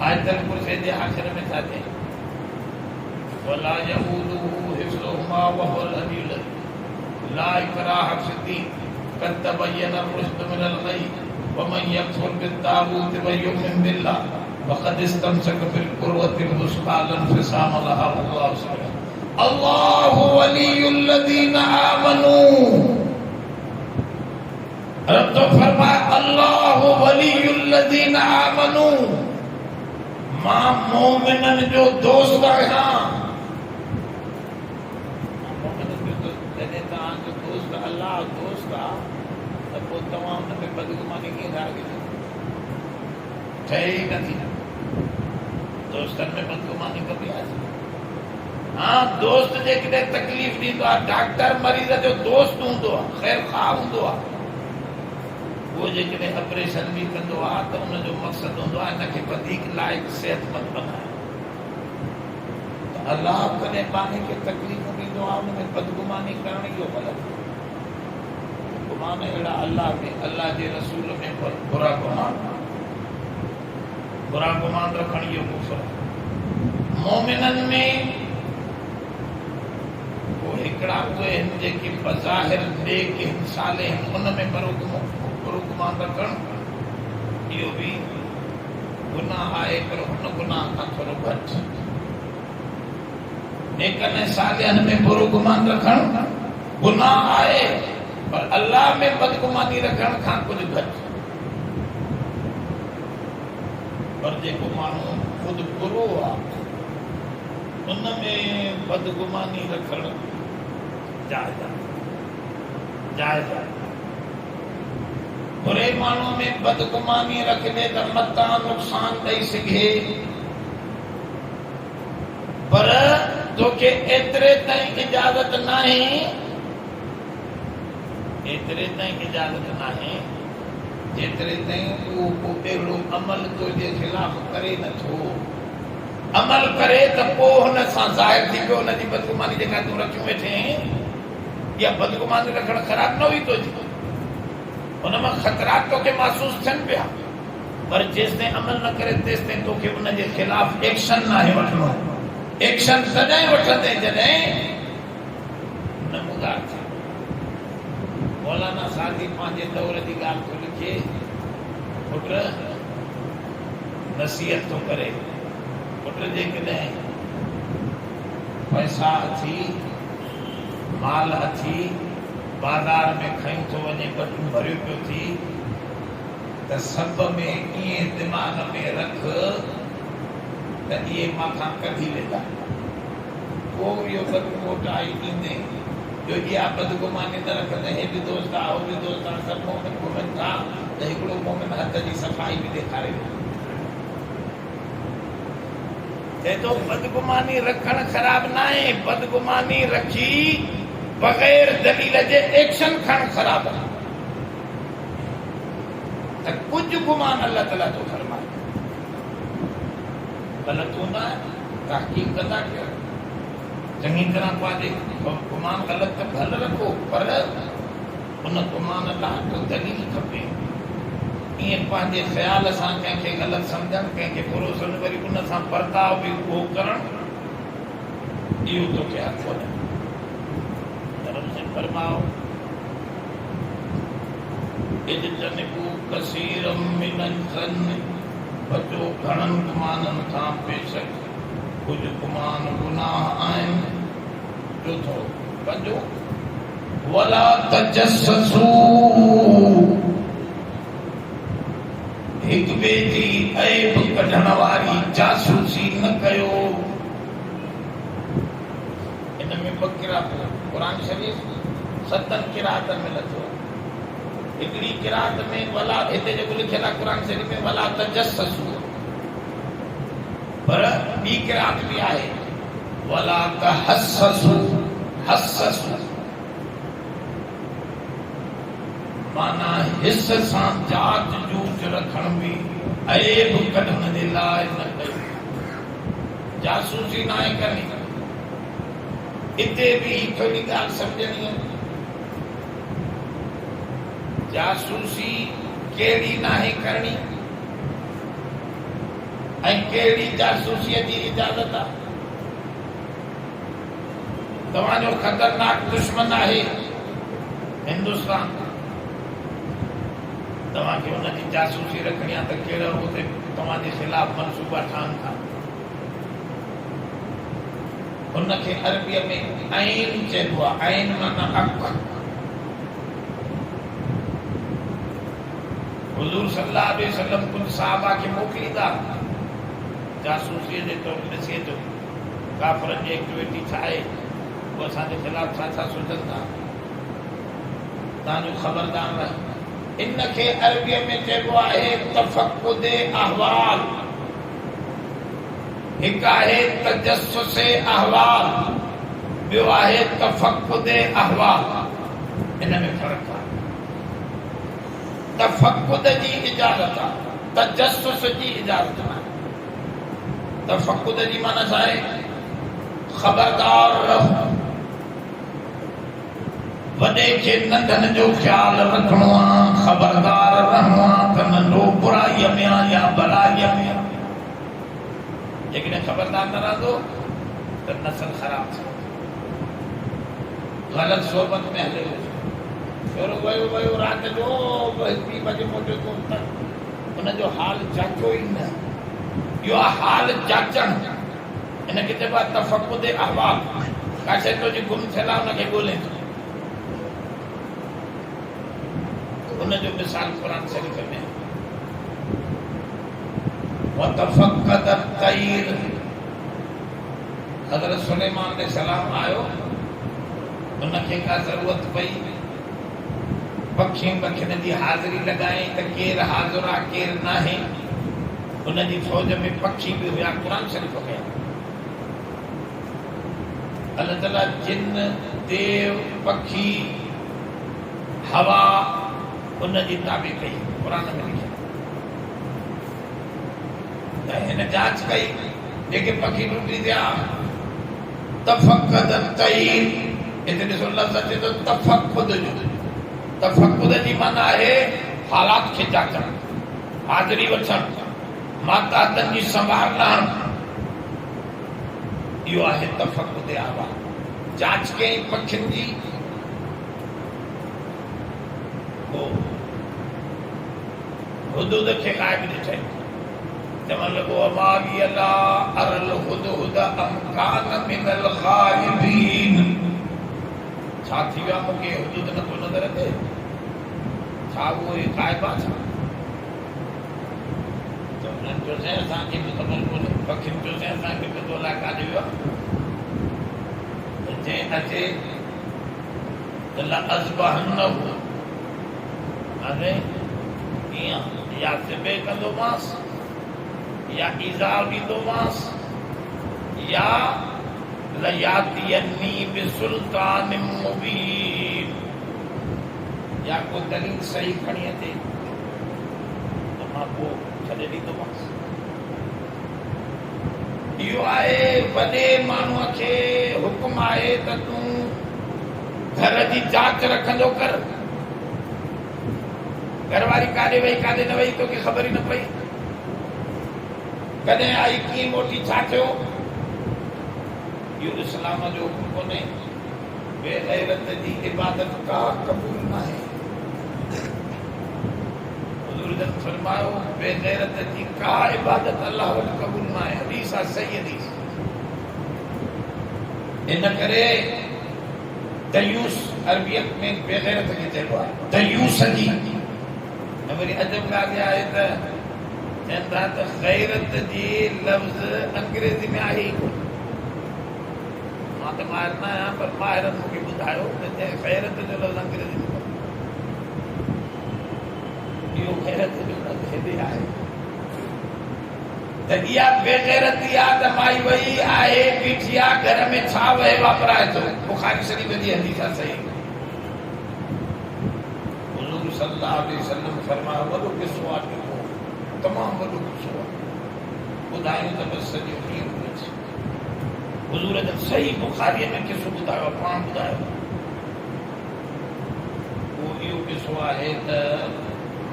Speaker 1: आयतल कुर्सी जे आख़िर में था चए वला यऊदुहु हिफ्ज़ुहुमा व हुवल अलीयुल ला इकराह फिद्दीन क़द तबय्यन रुश्द मिनल गय्य व मन यकफुर बित्तागूत व युमिन बिल्लाह फ़क़द इस्तमसक बिल उर्वतिल वुस्क़ा ला इंफ़िसाम लहा वल्लाहु समीउन अल्लाहु वलियुल लज़ीना आमनू। रब तो फरमाया अल्लाहु वलियुल्लज़ीना आमनू, मां मोमिनन जो दोस्त आहियां। जॾहिं तव्हांजो दोस्त अल्लाह दोस्त आहे त पोइ तव्हां हुन में बदगुमानी कीअं राॻियो? ठहे ई नथी। दोस्तनि में बदगुमानी कबी आहे। हाँ, दोस्त जेकॾहिं तकलीफ़ ॾींदो आहे, डॉक्टर मरीज़ जो दोस्त हूंदो आहे, ख़ैर ख़्वाह हूंदो आहे। वो जेकॾहिं ऑपरेशन भी कंदो आहे त उनजो मक़सदु हूंदो आहे हिनखे वधीक लाइक़ सेहतमंद बनाए। त अल्लाह कॾहिं पाण खे तकलीफ़ ॾींदो आहे, उनमें बदगुमानी करण इहो ग़लति आहे। गुमान अहिड़ा अल्लाह में, अल्लाह जे रसूल में बुरा गुमान रखण इहो कुफ्र आहे। मोमिननि में हिकिड़ा उहे आहिनि जेके बज़ाहिर नेक इंसाले आहिनि, उन में बुरो गुमान रखणु इहो बि गुनाह आहे, पर हुन गुनाह खां थोरो घटि। नेकनि ऐं सालिहनि में बुरो गुमान रखणु गुनाह आहे, पर अल्लाह में बदगुमानी रखण खां कुझु घटि। पर जेको माण्हू ख़ुदि बुरो आहे उन में बदगुमानी रखणु जायज़ आहे। बुरे माण्हू में बदगुमानी रखिजे त मता नुक़सान ॾेई सघे, पर तोखे एतिरे ताईं इजाज़त नाहे, जेतिरे ताईं उहो अहिड़ो अमल तुंहिंजे ख़िलाफ़ करे नथो। अमल करे त पोइ हुन सां ज़ाहिर थी पियो हुनजी बदगुमानी जेका तूं रखियूं वेठे, इहा बदगुमानी रखणु ख़राबु न हुई तुंहिंजी। हुन मां ख़तरात तोखे महसूस थियनि पिया, पर जेसिताईं अमल न करे तेसिताईं तोखे उनजे ख़िलाफ़ एक्शन नाहे वठिणो। एक्शन तॾहिं वठंदे जॾहिं नमूदार थिए। मौलाना सादी पंहिंजे दौर जी ॻाल्हि थो लिखे, पुट नसीहत थो करे, पुट जेकॾहिं पैसा अथी, माल अथी, बाज़ार में खयूं थो वञे, बटूं भरियो पियो थी, त सब में ईअं दिमाग़ में रख त इहे मां कढी वेंदा। पोइ इहो बटूं मोटाई ॾींदे जो इहा बदगुमानी न रखंदे, हे बि दोस्त आहे, हो बि दोस्त आहे, सभु मोमिन घुमनि था, त हिकिड़ो मोमिन हथ जी सफ़ाई बि ॾेखारे चए थो बदगुमानी रखणु ख़राबु न आहे, बदगुमानी रखी बग़ैर दलील जे एक्शन खणणु ख़राबु आहे। त कुझु गुमान अल्लाह ताला थो फरमाए, ग़लति हूंदा तहक़ीक़ कंदा कयो, चङी तरह पंहिंजे गुमान ग़लति त भल रखो, पर उन गुमान लाइ तो दलील खपे। ईअं पंहिंजे ख़्याल सां कंहिंखे ग़लति सम्झणु, कंहिंखे बुरो सम्झ, वरी उन सां बर्ताव बि उहो करणु, इहो तोखे हथ वञे। धर्म से फरमाओ इज्तनिबू कसीरम मिनल ज़न्न, बचो घणनि गुमाननि खां, बेशक कुझु गुमान गुनाह आहिनि। चोथों पंजो वला तजस्ससू, हिक ॿिए जी ऐब कढण वारी जासूसी न कयो। इन में ॿ किरातूं, क़ुरान शरीफ़ 7 किरातनि में लथो आहे। हिकिड़ी किरात में वला, हिते जेको लिखियल आहे क़ुरान शरीफ़ में वला तजस्ससू, पर ॿी किरात बि आहे वला तहस्ससू, हस्ससू माना हिस सां जांच जूच रखण बि, ऐब कढण जे लाइ न कयो। जासूसी न आहे करणी। हिते बि थोरी ॻाल्हि सम्झणी आहे, जासूसी कहिड़ी न आहे करणी ऐं कहिड़ी जासूसीअ जी इजाज़त आहे। तव्हांजो ख़तरनाक दुश्मन आहे हिंदुस्तान, तव्हांखे हुनजी जासूसी रखणी आहे त कहिड़ा हुते तव्हांजे ख़िलाफ़ मनसूबा ठहनि था। हुनखे अरबीअ में ऐन चइबो आहे, ऐन माना अख। हुजूर सल्लल्लाहु अलैहि वसल्लम कुल साहबा खे मोकिलींदा जासूसीअ जे तौर ॾिसे थो काफ़रनि जी एक्टिविटी छा आहे वो असांजे ख़िलाफ़ छा छा सोचनि था तव्हांजो ख़बरदार रहे इनखे अरबीअ में चइबो आहे तफ़क्कुद अहवाल हिकु आहे तजस्सुस अहवाल ॿियो आहे तफ़क्कुद अहवाल इन में फ़र्क़ु आहे तफ़क्कुद जी इजाज़त आहे तजस्सुस जी इजाज़त न आहे तफ़क्कुद जी माना छा आहे ख़बरदार रहो वॾे खे नंढनि जो ख़्यालु रखणो आहे ख़बरदार रहणो आहे त नंढो बुराईअ में आहे या भलाईअ में आहे जेकॾहिं ख़बरदार न रहंदो त नस्ल ख़राब थी ग़लति सोबत में हले वेठो वयो वयो राति जो 2 बजे मोटियो त हुनजो हाल जाचो ई न इहो हाल जाचणु हिनखे चइबो आहे तफ़क्कुद अहवाल का शइ तुंहिंजी गुम थियल आहे हुनखे ॻोल्हे थो हुनजो मिसाल क़ुरान शरीफ़ में वतफ़क़द तैर हज़रत सुलेमान अलैहिस्सलाम आयो उनखे का ज़रूरत पई पखियुनि पखियुनि जी हाज़िरी लॻाई त केरु हाज़िर आहे केरु न आहे उनजी फ़ौज में पखी बि हुया क़ुरान शरीफ़ में अल्लाह ताला जिन देव पखी हवा उनजी ताबे कई क़ुरान में लिखियो त हिन जांच कई जेके पखी लुटी थिया तफ़क्कुद तैर हिते ॾिसो लफ़्ज़ अचे थो तफ़क्कुद जो तफ़क्कुद जी माना आहे हालात खे जाचणु हाज़िरी वठणु मातातनि जी संभाल रहणु इहो आहे तफ़क्कुद अहवाल जांच कई पखियुनि जी हुदूद खे ग़ाइब ॾिठई चवणु लॻो अमागी अल्लाह अरल हुदहुद अम कान मिनल ग़ाइबीन छा थी वियो मूंखे हुदूद नथो नज़र अचे छा उहो ग़ाइब आहे छा त उन्हनि चयोसीं असांखे बि ख़बर कोन्हे पखियुनि चयोसीं असांखे बि पतो अलाए काॾे वियो आहे जंहिं अचे त लअज़बहन्नहु हाणे कीअं या ज़िबे कंदोमांसि या ईज़ा ॾींदोमांसि या लयातियन्नी बिसुल्तान मुबीन या को दलील सही खणी अचे त मां पोइ छॾे ॾींदोमांसि इहो आहे वॾे माण्हूअ खे हुकुम आहे त तूं घर जी जांच रखंदो कर घरवारी काॾे वई काॾे न वई तोखे ख़बर ई न पई कॾहिं आई कीअं मोटी छा थियो इहो इस्लाम जो हुकुम कोन्हे बेग़ैरत जी इबादत का क़बूल न आहे हुज़ूर जन फरमायो बेग़ैरत जी का इबादत अल्लाह वटि क़बूल न आहे हदीस आहे सही हदीस इन करे दयूस अरबियत में बेग़ैरत खे चइबो आहे दयूस जी वरी अजब ॻाल्हि आहे त चवनि था त ग़ैरत जी लफ़्ज़ अंग्रेज़ी में आहे ई कोन मां त ॿाहिरि न आहियां पर ॿाहिरनि मूंखे ॿुधायो त ग़ैरत जो लफ़्ज़ अंग्रेज़ी में इहो ग़ैरत जो लफ़्ज़ हेॾे आहे त इहा बेग़ैरती आहे त माई वई आहे बीठी आहे घर में छा वहे वापराए थो बुख़ारी शरीफ़ जी हदीस आहे सही सल्लल्लाहु अलैहि वसल्लम फरमायो वॾो किस्सो आहे तमामु वॾो किस्सो आहे ॿुधायूं त बसि सॼो ॾींहुं कुझु हुज़ूर जन सही बुख़ारीअ में किस्सो ॿुधायो पाण ॿुधायो उहो इहो किस्सो आहे त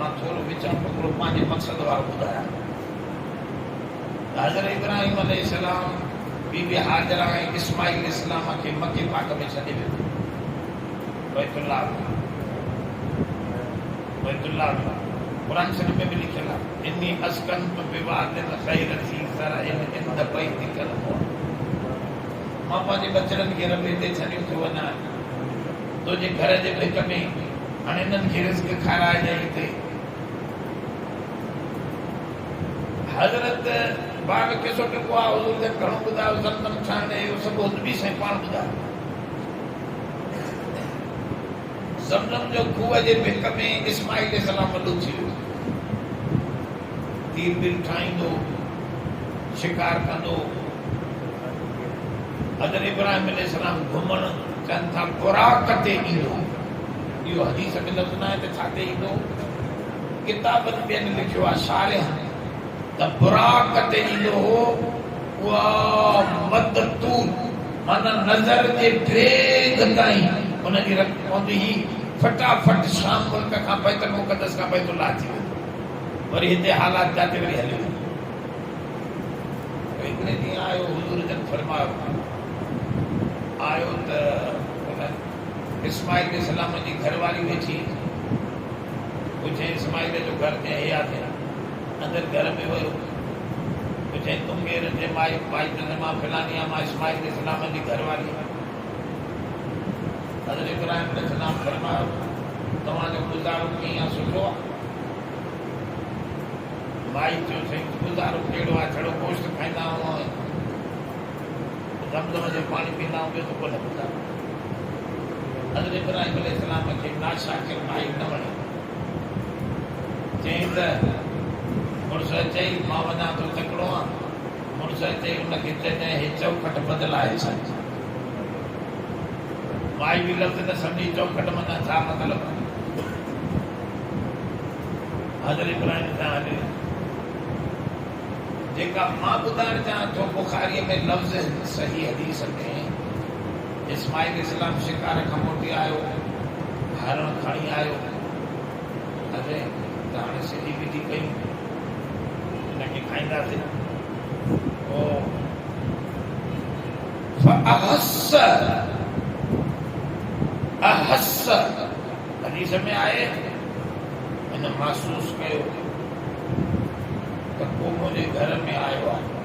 Speaker 1: मां थोरो विचां हिकिड़ो पंहिंजे मक़सद वारो ॿुधायां हज़रत इब्राहिम अलैहिस्सलाम बीबी हाजरा ऐं इस्माइल इस्लाम खे मके पाक में छॾे वियो बैतुल्लाह क़ुरान शरीफ़ में भी लिखियल आहे इन्नी अस्कनतु बिवादिन ग़ैर ज़ी ज़रअन इंद बैतिकल मुहर्रम मां पंहिंजे बचड़नि खे रबे ते छॾियो थो वञा तुंहिंजे घर जे भिक में हाणे हिननि खे रिस्क खाराइजांइ हिते हज़रत बाग किसो टको आहे हुज़ूर जन घणो ॿुधायो ज़मज़म छाणे इहो सभु हुदबी साईं पाण ॿुधायो ज़मज़म जो खूह जे भिक में इस्माइल इस्लाम वॾो थी वियो तीर बीर ठाहींदो शिकार कंदो हज़रत इब्राहिम अलैहिस्सलाम घुमण चवनि था बुराक ते ईंदो इहो हदीस में लफ़्ज़ न आहे त छा ते ईंदो किताबनि ॿियनि लिखियो आहे शारिह त बुराक ते ईंदो हो उहा मदतूल माना नज़र जे ड्रेग ताईं उनजी रख पवंदी ही फटाफट शाम मुल्क खां बैतुल मुक़द्दस खां बैतुल्लाह थी वेंदो वरी हिते हालात जाते वरी हली वेंदो हिकिड़े ॾींहुं आयो हुज़ूर जन फरमायो आयो त इस्माइल इस्लाम जी घरवारी वेठी पुछे इस्माइल जो घर ते हया थे अंदर घर में वियो पुछे तुम केर ते माई मां फलानी आहियां मां इस्माइल इस्लाम जी घरवारी हज़रत इब्राहिम अलैहिस्सलाम फरमायो तव्हांजो गुज़ारो कीअं आहे सुठो आहे माई चयो साईं गुज़ारो कहिड़ो आहे छड़ो गोश्त खाईंदा आहियूं ज़मज़म जो पाणी पींदा आहियूं ॿियो त कोन गुज़ारो हज़रत इब्राहिम अलैहिस्सलाम खे नाशाकिर माई न वणी चई त मुड़ुस चई मां वञा थो तकिड़ो आहे मुड़ुस चई उनखे चइजांइ हे चौखट बदिलाए छॾ माई बि लफ़्ज़ न सम्झी चौखट माना छा मतिलबु हज़रत इब्राहिम सां हले जेका मां ॿुधाइण चाहियां थो बुखारीअ में लफ़्ज़ सही हदीस में इस्माइल इस्लाम शिकार खां मोटी आयो हरण खणी आयो अरे त हाणे सिधी विधी कयूं हिनखे खाईंदासीं अहस हदीस में आहे हिन महसूस कयो त को मुंहिंजे घर में आयो आहे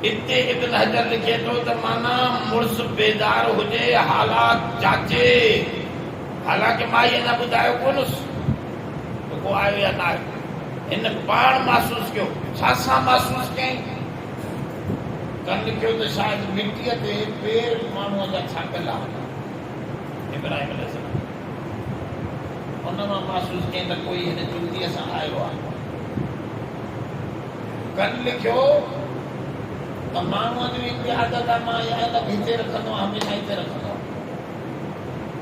Speaker 1: इते इब्न हजर लिखे थो त माना मुड़ुस बेदार हुजे हालात जाचे हालांकि माई अञा ॿुधायो कोन्हसि त को आयो या न आयो हिन पाण महसूस कयो छा सां महसूस कयईं कनि लिखियो त शायदि मिटीअ ते पेर माण्हूअ जा छाकल आहे इब्राहिम अलैहिस्सलाम उन मां महसूस कयईं त कोई हिन जुल्दीअ सां आयो आहे कनि लिखियो त माण्हूअ जी हिकु आदत आहे मां हिनखे हिते रखंदो आहियां हमेशह हिते रखंदो आहियां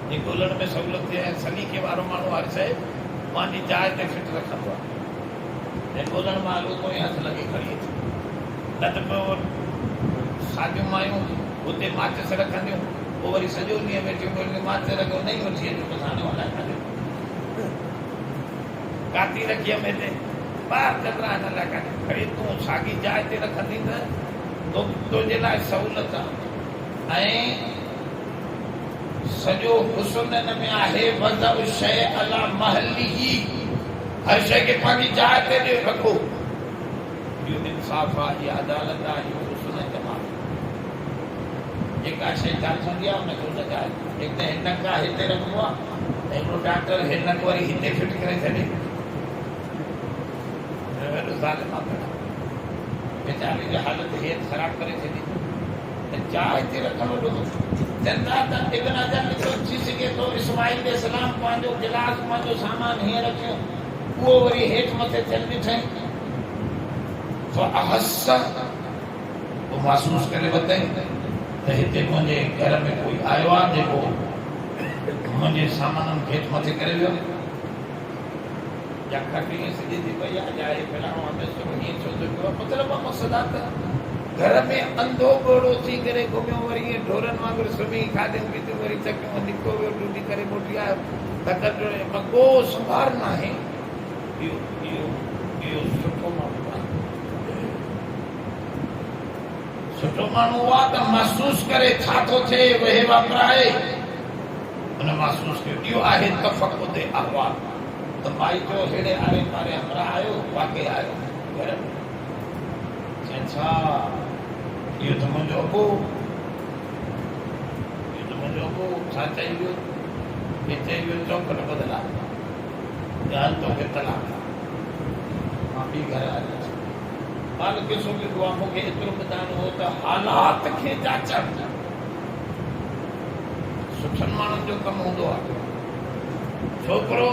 Speaker 1: जे ॻोल्हण में सहूलियत थिए ऐं सलीके वारो माण्हू हर शइ पंहिंजी जाइ ते फिट रखंदो आहे ऐं ॻोल्हण महिल उतो ई हथु लॻी खणी अचे न त पोइ साॻियूं मायूं हुते माचिस रखंदियूं पोइ वरी सॼो ॾींहुं वेठियूं माचिस रखियो न ई वठी अचूं बसि हाणे हलाए काॾे काती रखी में हिते ॿार चतरा हिन लाइ काॾे खणी तूं साॻी जाइ ते रखंदी त तुंहिंजे लाइ सहूलियत आहे ऐं सॼो हुस्न हिन में आहे वज़अ शइ अला महलिही हर शइ खे पंहिंजी जाइ ते रखो इहो इंसाफ़ आहे इहा अदालत आहे इहो हुस्न जमाल जेका शइ जाचंदी आहे उनखे उन जाइ हिकु त हिन खां हिते रखिबो आहे ऐं हिकिड़ो डॉक्टर हिन वरी हिते फिट करे छॾे ज़ालिम आहे बेचारे जी हालत हेठि ख़राबु करे छॾी त जाइ ते रखणु वॾो चवंदा त इब्न हजर लिखियो थी सघे थो इस्माइल इस्लाम पंहिंजो गिलास पंहिंजो सामान हीअं रखियो उहो वरी हेठि मथे थियनि ॾिठई पोइ महसूस करे वरितई त हिते मुंहिंजे घर में कोई आयो आहे जेको मुंहिंजे सामाननि खे हेठि मथे करे वियो या खटी सिधी थी पई आहे या फलाणो हीअं छो थो पियो मतिलबु मक़सदु आहे त घर में अंधो ॻोड़ो थी करे घुमियो वरी ईअं ढोरनि वांगुरु सुम्ही खाधनि पीतियूं वरी चकियूं निकितो वियो टूटी करे मोटी आयो तकड़ को संभार न आहे इहो सुठो माण्हू आहे सुठो माण्हू आहे त महसूस करे छा थो थिए उहे वापराए हुन महसूस कयो इहो आहे तफ़क़ुद अहवाल त माई जो हेड़े आरे पारे हमरा आयो वाक़ई आयो घर में छा इहो त मुंहिंजो अबो छा चई वियो हे चई वियो चौखट बदिला या तोखे तलाक मां बि घर आयुसि माल किसो लिखो आहे मूंखे एतिरो ॿुधाइणो हो त हालात खे जाचणु सुठनि माण्हुनि जो कमु हूंदो आहे छोकिरो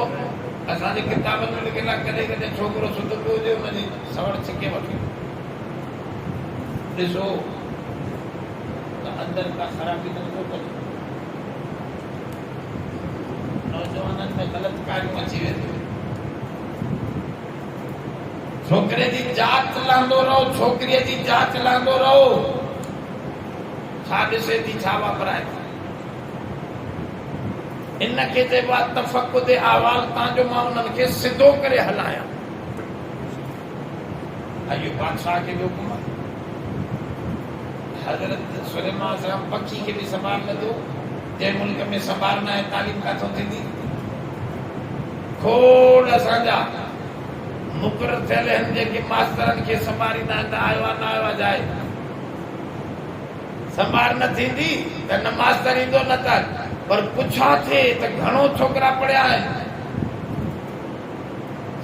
Speaker 1: असांजे किताबनि में लिखियलु आहे कॾहिं कॾहिं छोकिरो सुधो पियो हुजे हुनजी सवड़ छिके वठे ॾिसो त अंदरि का ख़राबी नथो करे नौजवाननि में ग़लति ॻाल्हियूं अची वेंदियूं छोकिरे जी जात लहंदो रहो छोकिरीअ जी जात लहंदो रहो छा ॾिसे थी छा वापराए थी इनखे चइबो आहे तफ़क़ुद अहवाल तव्हांजो मां उन्हनि खे सिधो करे हलायां इहो बादशाह खे बि हुकुम आहे हज़रत सुलेमान साहब पखी खे बि संभाल न थियो जंहिं मुल्क में संभाल न आहे तालीम किथां थींदी खोड़ असांजा मुक़ररु थियल आहिनि जेके मास्तरनि खे संभालींदा आहिनि त आयो आहे न आयो आहे जाइ संभाल न थींदी त न मास्तर ईंदो न त पर पुछा थे त घणो छोकिरा पढ़िया आहिनि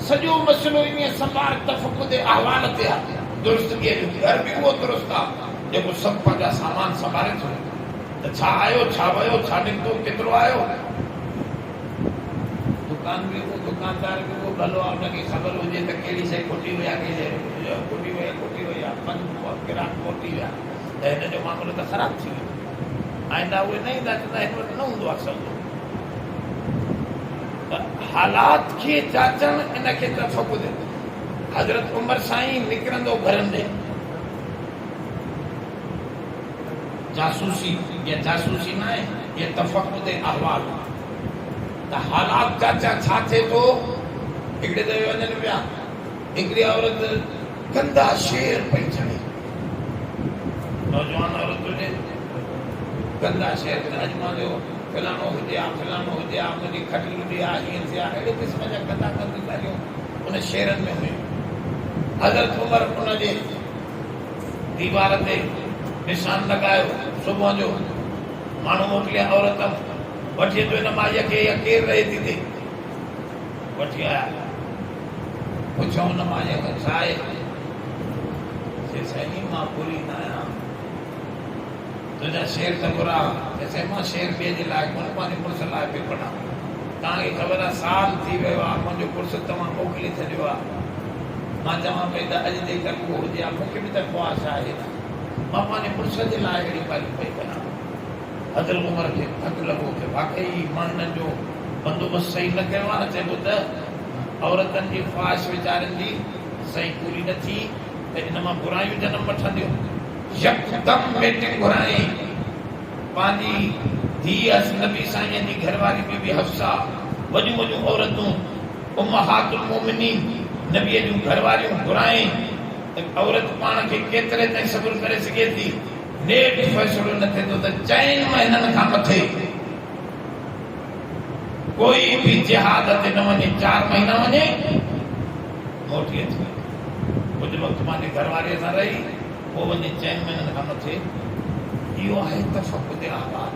Speaker 1: सॼो मसइलो इन संभाल तफ़क़ुद अहवाल ते आहे दुरुस्तगीअ जो घर बि उहो दुरुस्त आहे जेको सभु पंहिंजा सामान संभाले थो त छा आयो छा वियो छा निकितो केतिरो आयो दुकान बि उहो दुकानदार बि उहो भलो आहे हुनखे ख़बर हुजे त कहिड़ी शइ खोटी वई आहे कहिड़ी शइ खोटी वई आहे ग्राहक मोटी विया त हिन जो मामलो त ख़राबु थी वियो आईंदा उहे न ईंदा चवंदा हिन वटि न हूंदो आहे सभु त हालात खे जाचणु इनखे तफ़क़ुद हज़रत उमर साईं निकिरंदो घरनि ॾे जासूसी या जासूसी न आहे इहा तफ़क़ुद अहवाल त हालात जाचा छा थिए थो हिकिड़े दफ़े वञनि पिया हिकिड़ी औरत गंदा शेर पई चढ़े नौजवान औरत हुजे गंदा शेर अॼु मुंहिंजो फलाणो हुजे हा मुंहिंजी खटी हुजे हा हीअं थिया अहिड़े क़िस्म जा गंदा गंदी ॻाल्हियूं उन शेरनि में हुयूं हज़रत उमर उनजे दीवार ते निशान लॻायो सुबुह जो माण्हू मोकिलिया औरत वठी अचो हिन माईअ खे इहा केरु रहे थी थिए वठी आया पुछो हुन माईअ खां छा आहे साईं मां पूरी न आहियां तुंहिंजा शेर त बुरा चइसि मां शेर ॿिए जे लाइ कोन पंहिंजे पुरुष लाइ पियो पढ़ां तव्हांखे ख़बर आहे साल थी वियो आहे मुंहिंजो पुरुष तव्हां मोकिले छॾियो आहे मां चवां पई त अॼु जे करे उहो हुजे हा मूंखे बि त ख़्वाहिश आहे मां पंहिंजे पुरुष जे लाइ अहिड़ी ॻाल्हियूं पई कयां हज़रत उमर खे थकु लॻो की वाक़ई मां हिननि जो बंदोबस्तु सही न कयो आहे न चइबो त औरतनि जी ख़्वाहिश वीचारनि जी सही पूरी न थी त इन मां बुरायूं जनम वठंदियूं यकदम मीटिंग घुराई पंहिंजी धीअ नबी साईं जी घरवारी बीबी हफ्सा वॾियूं वॾियूं औरतूं उम्महातुल मोमिनीन नबीअ जूं घरवारियूं घुराई त औरत पाण खे केतिरे ताईं सब्र करे सघे थी नेठ फ़ैसिलो न थिए थो त 4 महीननि खां मथे कोई बि जिहाद ते न वञे 4 महीना वञे मोटी अचे कुझु वक़्तु पंहिंजे घरवारीअ सां रही पोइ वञे 4 महीननि खां मथे इहो आहे तफ़क़ुद अहवाल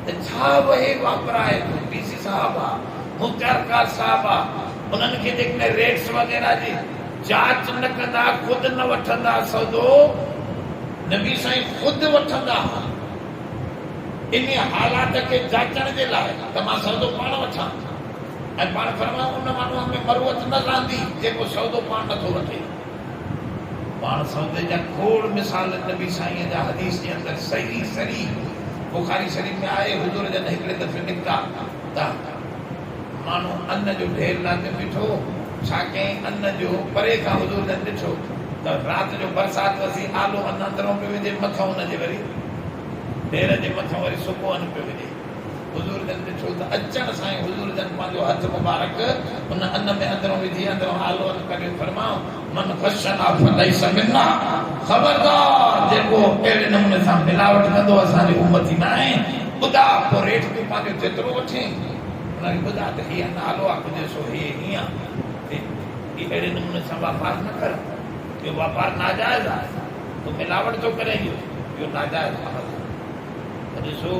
Speaker 1: त छा वहे वापराए थो पीसी साहब आहे मुख्तार साहब आहे उन्हनि खे जेकॾहिं रेट्स वग़ैरह जी जांच न कंदा ख़ुदि न वठंदा सौदो नबी साईं ख़ुदि वठंदा इन हालात खे जाचण जे लाइ त मां सौदो पाण वठां ऐं पाण फरमायूं उन माण्हूअ में मरुवत न रहंदी जेको सौदो पाण नथो वठे पाण सौदे जा खोड़ मिसाल नबी साईं जा हदीस जे अंदरि सही सही बुखारी शरीफ़ में आहे हुजूर जन हिकिड़े दफ़े निकिता त माण्हू अन्न जो ढेर लाथे बीठो छा कयईं अन्न जो परे खां हुजूर जन ॾिठो त राति जो बरसाति वसी आलो अन्न अंदरों पियो विझे मथां हुनजे वरी ढेर जे मथां वरी सुको अन्न पियो विझे हुजूर जन ॾिठो त अचण सां ई हुजूर जन पंहिंजो हथ मुबारक उन अन्न में अंदरों विझी अंदरों आलो अन्न करे फरमायो मन फशना फलैस मिन्ना ख़बरदार जेको अहिड़े नमूने सां मिलावट कंदो असांजी उम्मती न आहे ॿुधा पोइ रेट तूं पंहिंजो जेतिरो वठे हुनखे ॿुधा त हीअ नालो आहे कुझु सो हीअ हीअं अहिड़े नमूने सां वापारु न कर इहो वापारु नाजाइज़ आहे तूं मिलावट थो करे इहो नाजाइज़ आहे ॾिसो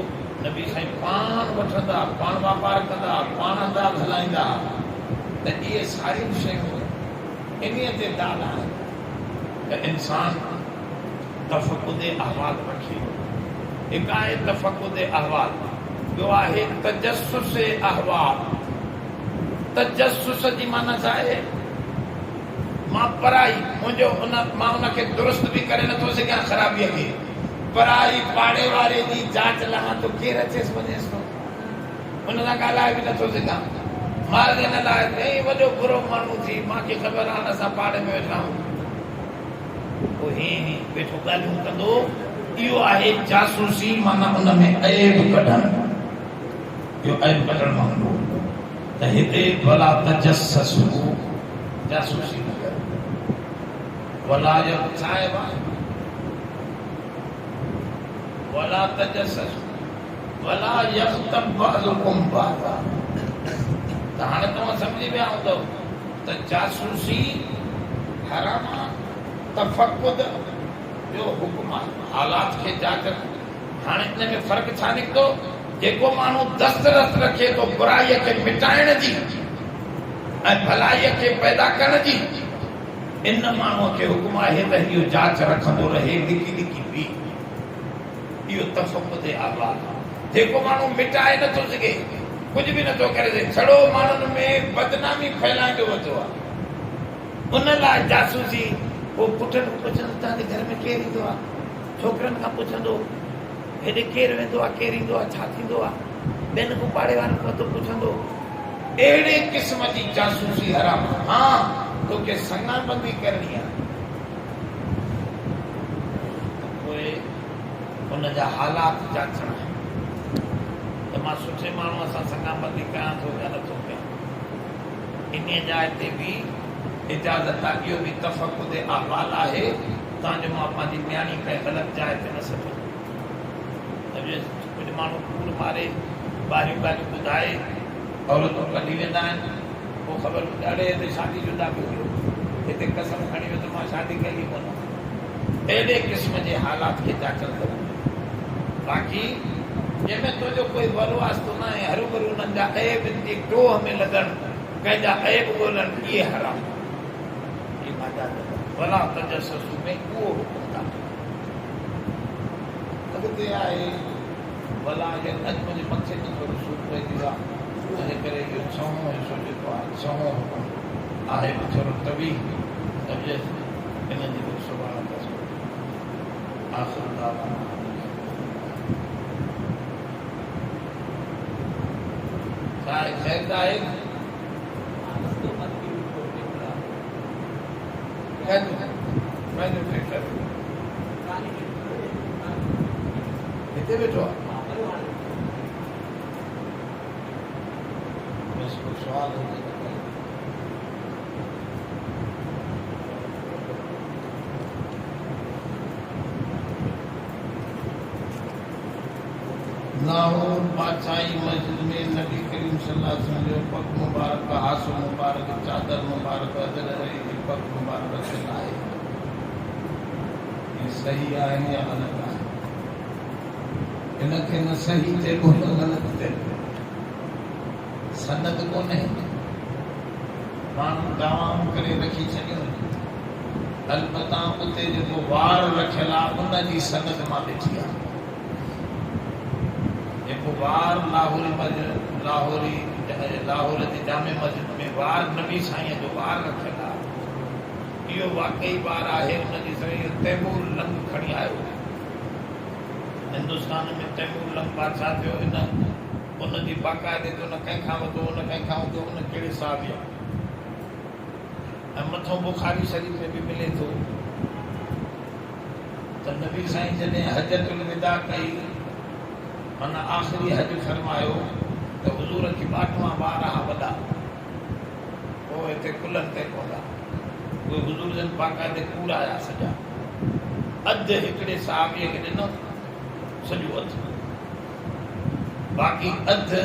Speaker 1: नबी साईं पाण वठंदा पाण वापारु कंदा पाण अंदाज़ हलाईंदा त इहे सारियूं शयूं इन्हीअ ते दाल आहे त इंसान तफ़क़ुद अहवाल रखे। हिकु आहे तफ़क़ुद अहवाल, ॿियो आहे तजस्सुस अहवाल। तजस्सुस जी माना छा आहे? मां पढ़ाई मुंहिंजो मां उनखे दुरुस्त बि करे नथो सघां ख़राबीअ खे। पढ़ाई पाड़े वारे जी जांच लहां तो केरु अचेसि वञेसि थो, उन सां ॻाल्हाए बि नथो सघां। माल इन लाइ कई वॾो बुरो माण्हू थी, मूंखे ख़बर आहे असां पाड़े में वेठा आहियूं, पोइ हीअं वेठो ॻाल्हियूं कंदो। इहो आहे जासूसी, माना उन में ऐब कढणु। इहो ऐब कढणु मांगो त हिते भला तजस्सु जासूसी न कर। वला छा आहे वला तजस्सु वला यग़्तब बअज़ुकुम बअज़ा। त हाणे तव्हां सम्झी विया हूंदव त जासूसी हराम आहे, तफ़क़ुद जो हुकुम आहे, हालात खे जाचणु। हाणे इन में फ़र्क़ु छा निकितो? जेको माण्हू दस्तरस रखे थो बुराईअ खे मिटाइण जी ऐं भलाईअ खे पैदा करण जी, इन माण्हूअ खे हुकुम आहे त इहो जांच रखंदो रहे, लिकी लिकी बि। इहो तफ़क़ुद अहवाल। जेको माण्हू मिटाए नथो सघे, कुझु बि नथो करे सघे, छड़ो माण्हुनि में बदनामी फैलाईंदो वेंदो आहे, उन लाइ जासूसी। पोइ पुटनि पुछंदो तव्हांजे घर में केरु ईंदो आहे, छोकिरनि खां पुछंदो हेॾे केरु वेंदो आहे, केरु ईंदो आहे, छा थींदो आहे, ॿियनि खां पाड़े वारनि खां तो पुछंदो। अहिड़े क़िस्म जी जासूसी हराम। हा, तोखे संगाबंदी करणी आहे, पोइ उन जा हालात जाचणा आहिनि त मां सुठे माण्हूअ सां संगाबंदी कयां थो या नथो कयां। इन जाइ ते बि इजाज़त आहे। इहो बि तफ़क़ुद अहवाल आहे, तव्हांजो मां पंहिंजी न्याणी कंहिं ग़लति जाइ ते न सघां। कुझु माण्हू कूड़ मारे, ॿाहिरियूं ॻाल्हियूं ॿुधाए, औरतूं कढी वेंदा आहिनि, पोइ ख़बर ॾाढे हिते शादी जुदा बि हुयो, हिते कसम खणी वियो त मां शादी कई कोन। अहिड़े क़िस्म जे हालात खे जाचंदो। बाक़ी जंहिंमें तुंहिंजो कोई वरो वास्तो न आहे, हरू भरू उन्हनि जा ऐब जी टोह में लॻणु, कंहिंजा ऐब ॻोल्हणु, इहे हराम। भला तजस्सुस में उहो हुकुम था। अॻिते आहे भला अॼु मुंहिंजे मथे में थोरो सूर पइजी आहे, तंहिं करे इहो छहों हिसो जेको आहे, छहों हुकुम आहे थोरो तवी तबियत, इन जी बि सुभाणे आख़िर दावा। छा आहे ख़ैर आहे? हिते वेठो आहे। सवाल लाहौर बादशाही मस्जिद में नबी करीम सल्लल्लाहु अलैहि वसल्लम जो पग मुबारक, हासो मुबारक, चादर मुबारक, अदर पग मुबारक रखियल आहे। ये सही आहे या ग़लति आहे? इनखे न सही चइबो न ग़लति चइबो, सनद कोन्हे। माण्हू दावाऊं करे रखी छॾियूं, अलबत्ता उते जेको वार रखियल आहे उन जी सनद मां ॾिठी आहे। जेको वार लाहौर जी जामे मस्जिद में वार नबी साईं जो वार रखियल आहे, इहो वाकई वार आहे। उनजी सही तैमूर लंग खणी आयो, हिंदुस्तान में तैमूर लंग बादशाह थियो, उनजी बाक़ाइदे ते उन कंहिंखां वरितो, उन कंहिंखां वरितो, उन कहिड़े साहब आहे। ऐं मथों बुखारी शरीफ़ में बि मिले थो त नबी साईं जॾहिं हजतुल विदा कई, माना आख़िरी हज फरमायो, त हुज़ूर खे 12वां ॿार वॾा, पोइ हिते कुलनि ते पहुता, उहे हुज़ूर जन बाक़ाइदे कूड़ आया सॼा। अधु हिकिड़े साहबीअ खे ॾिनो सॼो अधु, बाक़ी अधु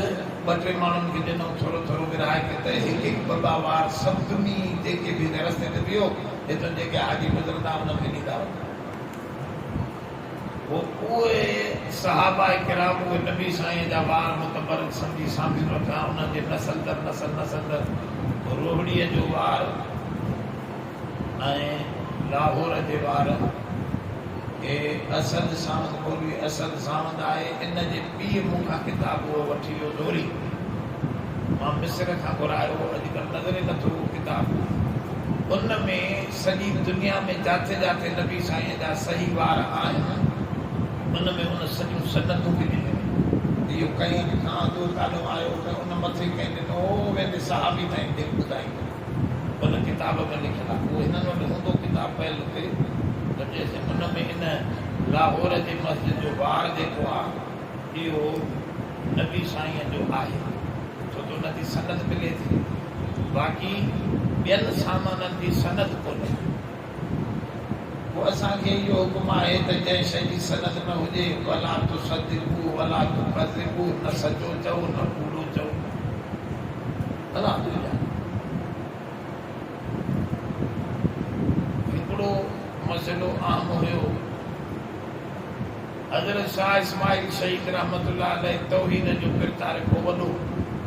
Speaker 1: 2-3 माण्हुनि खे ॾिनो, थोरो थोरो विराए के त हिकु हिकु ॿ वार सभिनी जेके बि रस्ते ते वियो, हितां जेके हाजी गुज़रंदा उनखे ॾींदा वञा। उहे सहाबा किराम उहे नबी साईं जा वार मुतबरक सम्झी साम्हूं रखा, उन्हनि जे नसल दर नसल दर रोहड़ीअ जो वार लाहौर के वार असद सावंत मौलवी असद सावंत आए इन जे पीउ मूंखां किताब वो वठी वियो ज़ोरी मां मिस्र खां घुरायो अॼुकल्ह नज़र नथो किताब उन में सॼी दुनिया में जाते जाते नबी साईं जा सही वार आहिनि उन में उन सॼियूं सनतूं बि ॾिनियूं इहो कंहिं खां जो तालो आयो त उन मथे कंहिं ॾिनो वेंदे साहबी ताईं ॾे ॿुधाईंदो उन किताब में लिखियलु आहे उहो हिननि वटि हूंदो किताब पयल हुते त जंहिंसे उन में इन लाहौर जे मस्जिद जो वार जेको आहे इहो नबी साईं जो आहे छो त उन जी सनत मिले थी बाक़ी ॿियनि सामाननि जी सनत कोन्हे पोइ असांखे इहो हुकुम आहे त जंहिं शइ जी सनत न हुजे वला तो सदिकू वला तो कज़िबू न सचो चओ न कूड़ो चओ अल्लाह हिकिड़ो मसइलो आम हुयो हज़रत शाह इस्माइल शहीद रहमतुल्लाह अलैह तौहीद जो किरदार को वॾो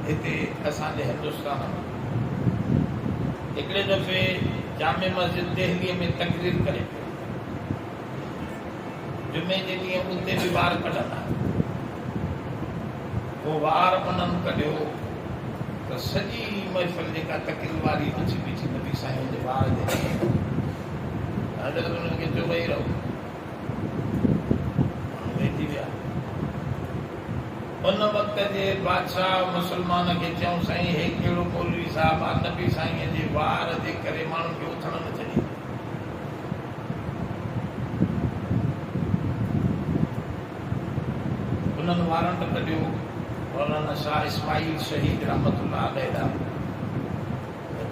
Speaker 1: हिते असांजे हिंदुस्तान में हिकिड़े दफ़े जामे मस्जिद दिल्लीअ में तकरीर करे जुमे जे ॾींहुं उते बि वार कढंदा पोइ वार उन्हनि कढियो त सॼी महफ़िल जेका तकरीर वारी उछी पीछी नबी साईं जे वार जे हज़रत उन्हनि खे चयो वेही रहो वेठी विया उन वक़्त जे बादशाह मुसलमान खे चयूं साईं हे कहिड़ो मौलवी साहिबु आहे नबी साईं जे वार जे करे माण्हुनि खे उथण न छॾी उन्हनि वारंट कढियो मौलाना शाह इस्माइल शहीद रहमतुल्लाह अलैह ॾांहुं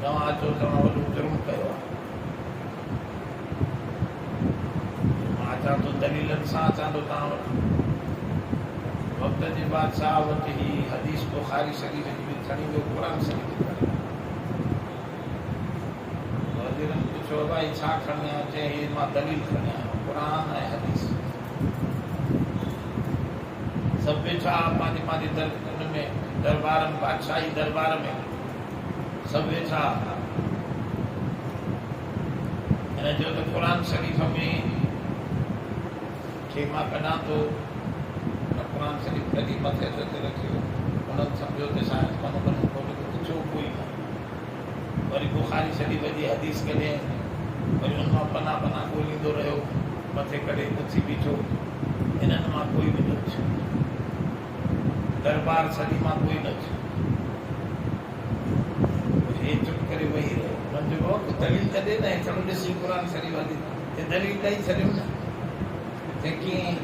Speaker 1: तव्हां अचो तव्हां वॾो जुर्म कयो आहे मां अचां थो दलीलनि सां अचां थो तव्हां वटि वक़्त जे बादशाह वटि ही हदीस बुखारी शरीफ़ जी बि खणी वियो क़ुरान शरीफ़ खणी वज़ीरनि पुछियो भाई छा खणी आयो चई हीअ मां दलील खणी आहियां क़ुरान ऐं हदीस सभु वेठा पंहिंजे पंहिंजे उन में दरबार में बादशाही दरबार में सभु वेठा हिन जो त क़ुरान शरीफ़ में खे मां कढां थो क़ुरान शरीफ़ कढी मथे ते रखियो उन्हनि सम्झो त शायदि कमु करणु कोन्हे पुछो कोई न वरी बुखारी शरीफ़ जी हदीस कढे वरी उन मां पना पना ॻोल्हींदो रहियो मथे करे उथी बीठो हिननि मां कोई बि न थियो दरबार सॼी मां कोई न थियो हे चुप करे वेही रहियो उन्हनि चयो दलील त ॾे न हिकिड़ो ॾिसी क़ुरान शरीफ़ हदीस हे दलील ॾेई छॾियो न त कीअं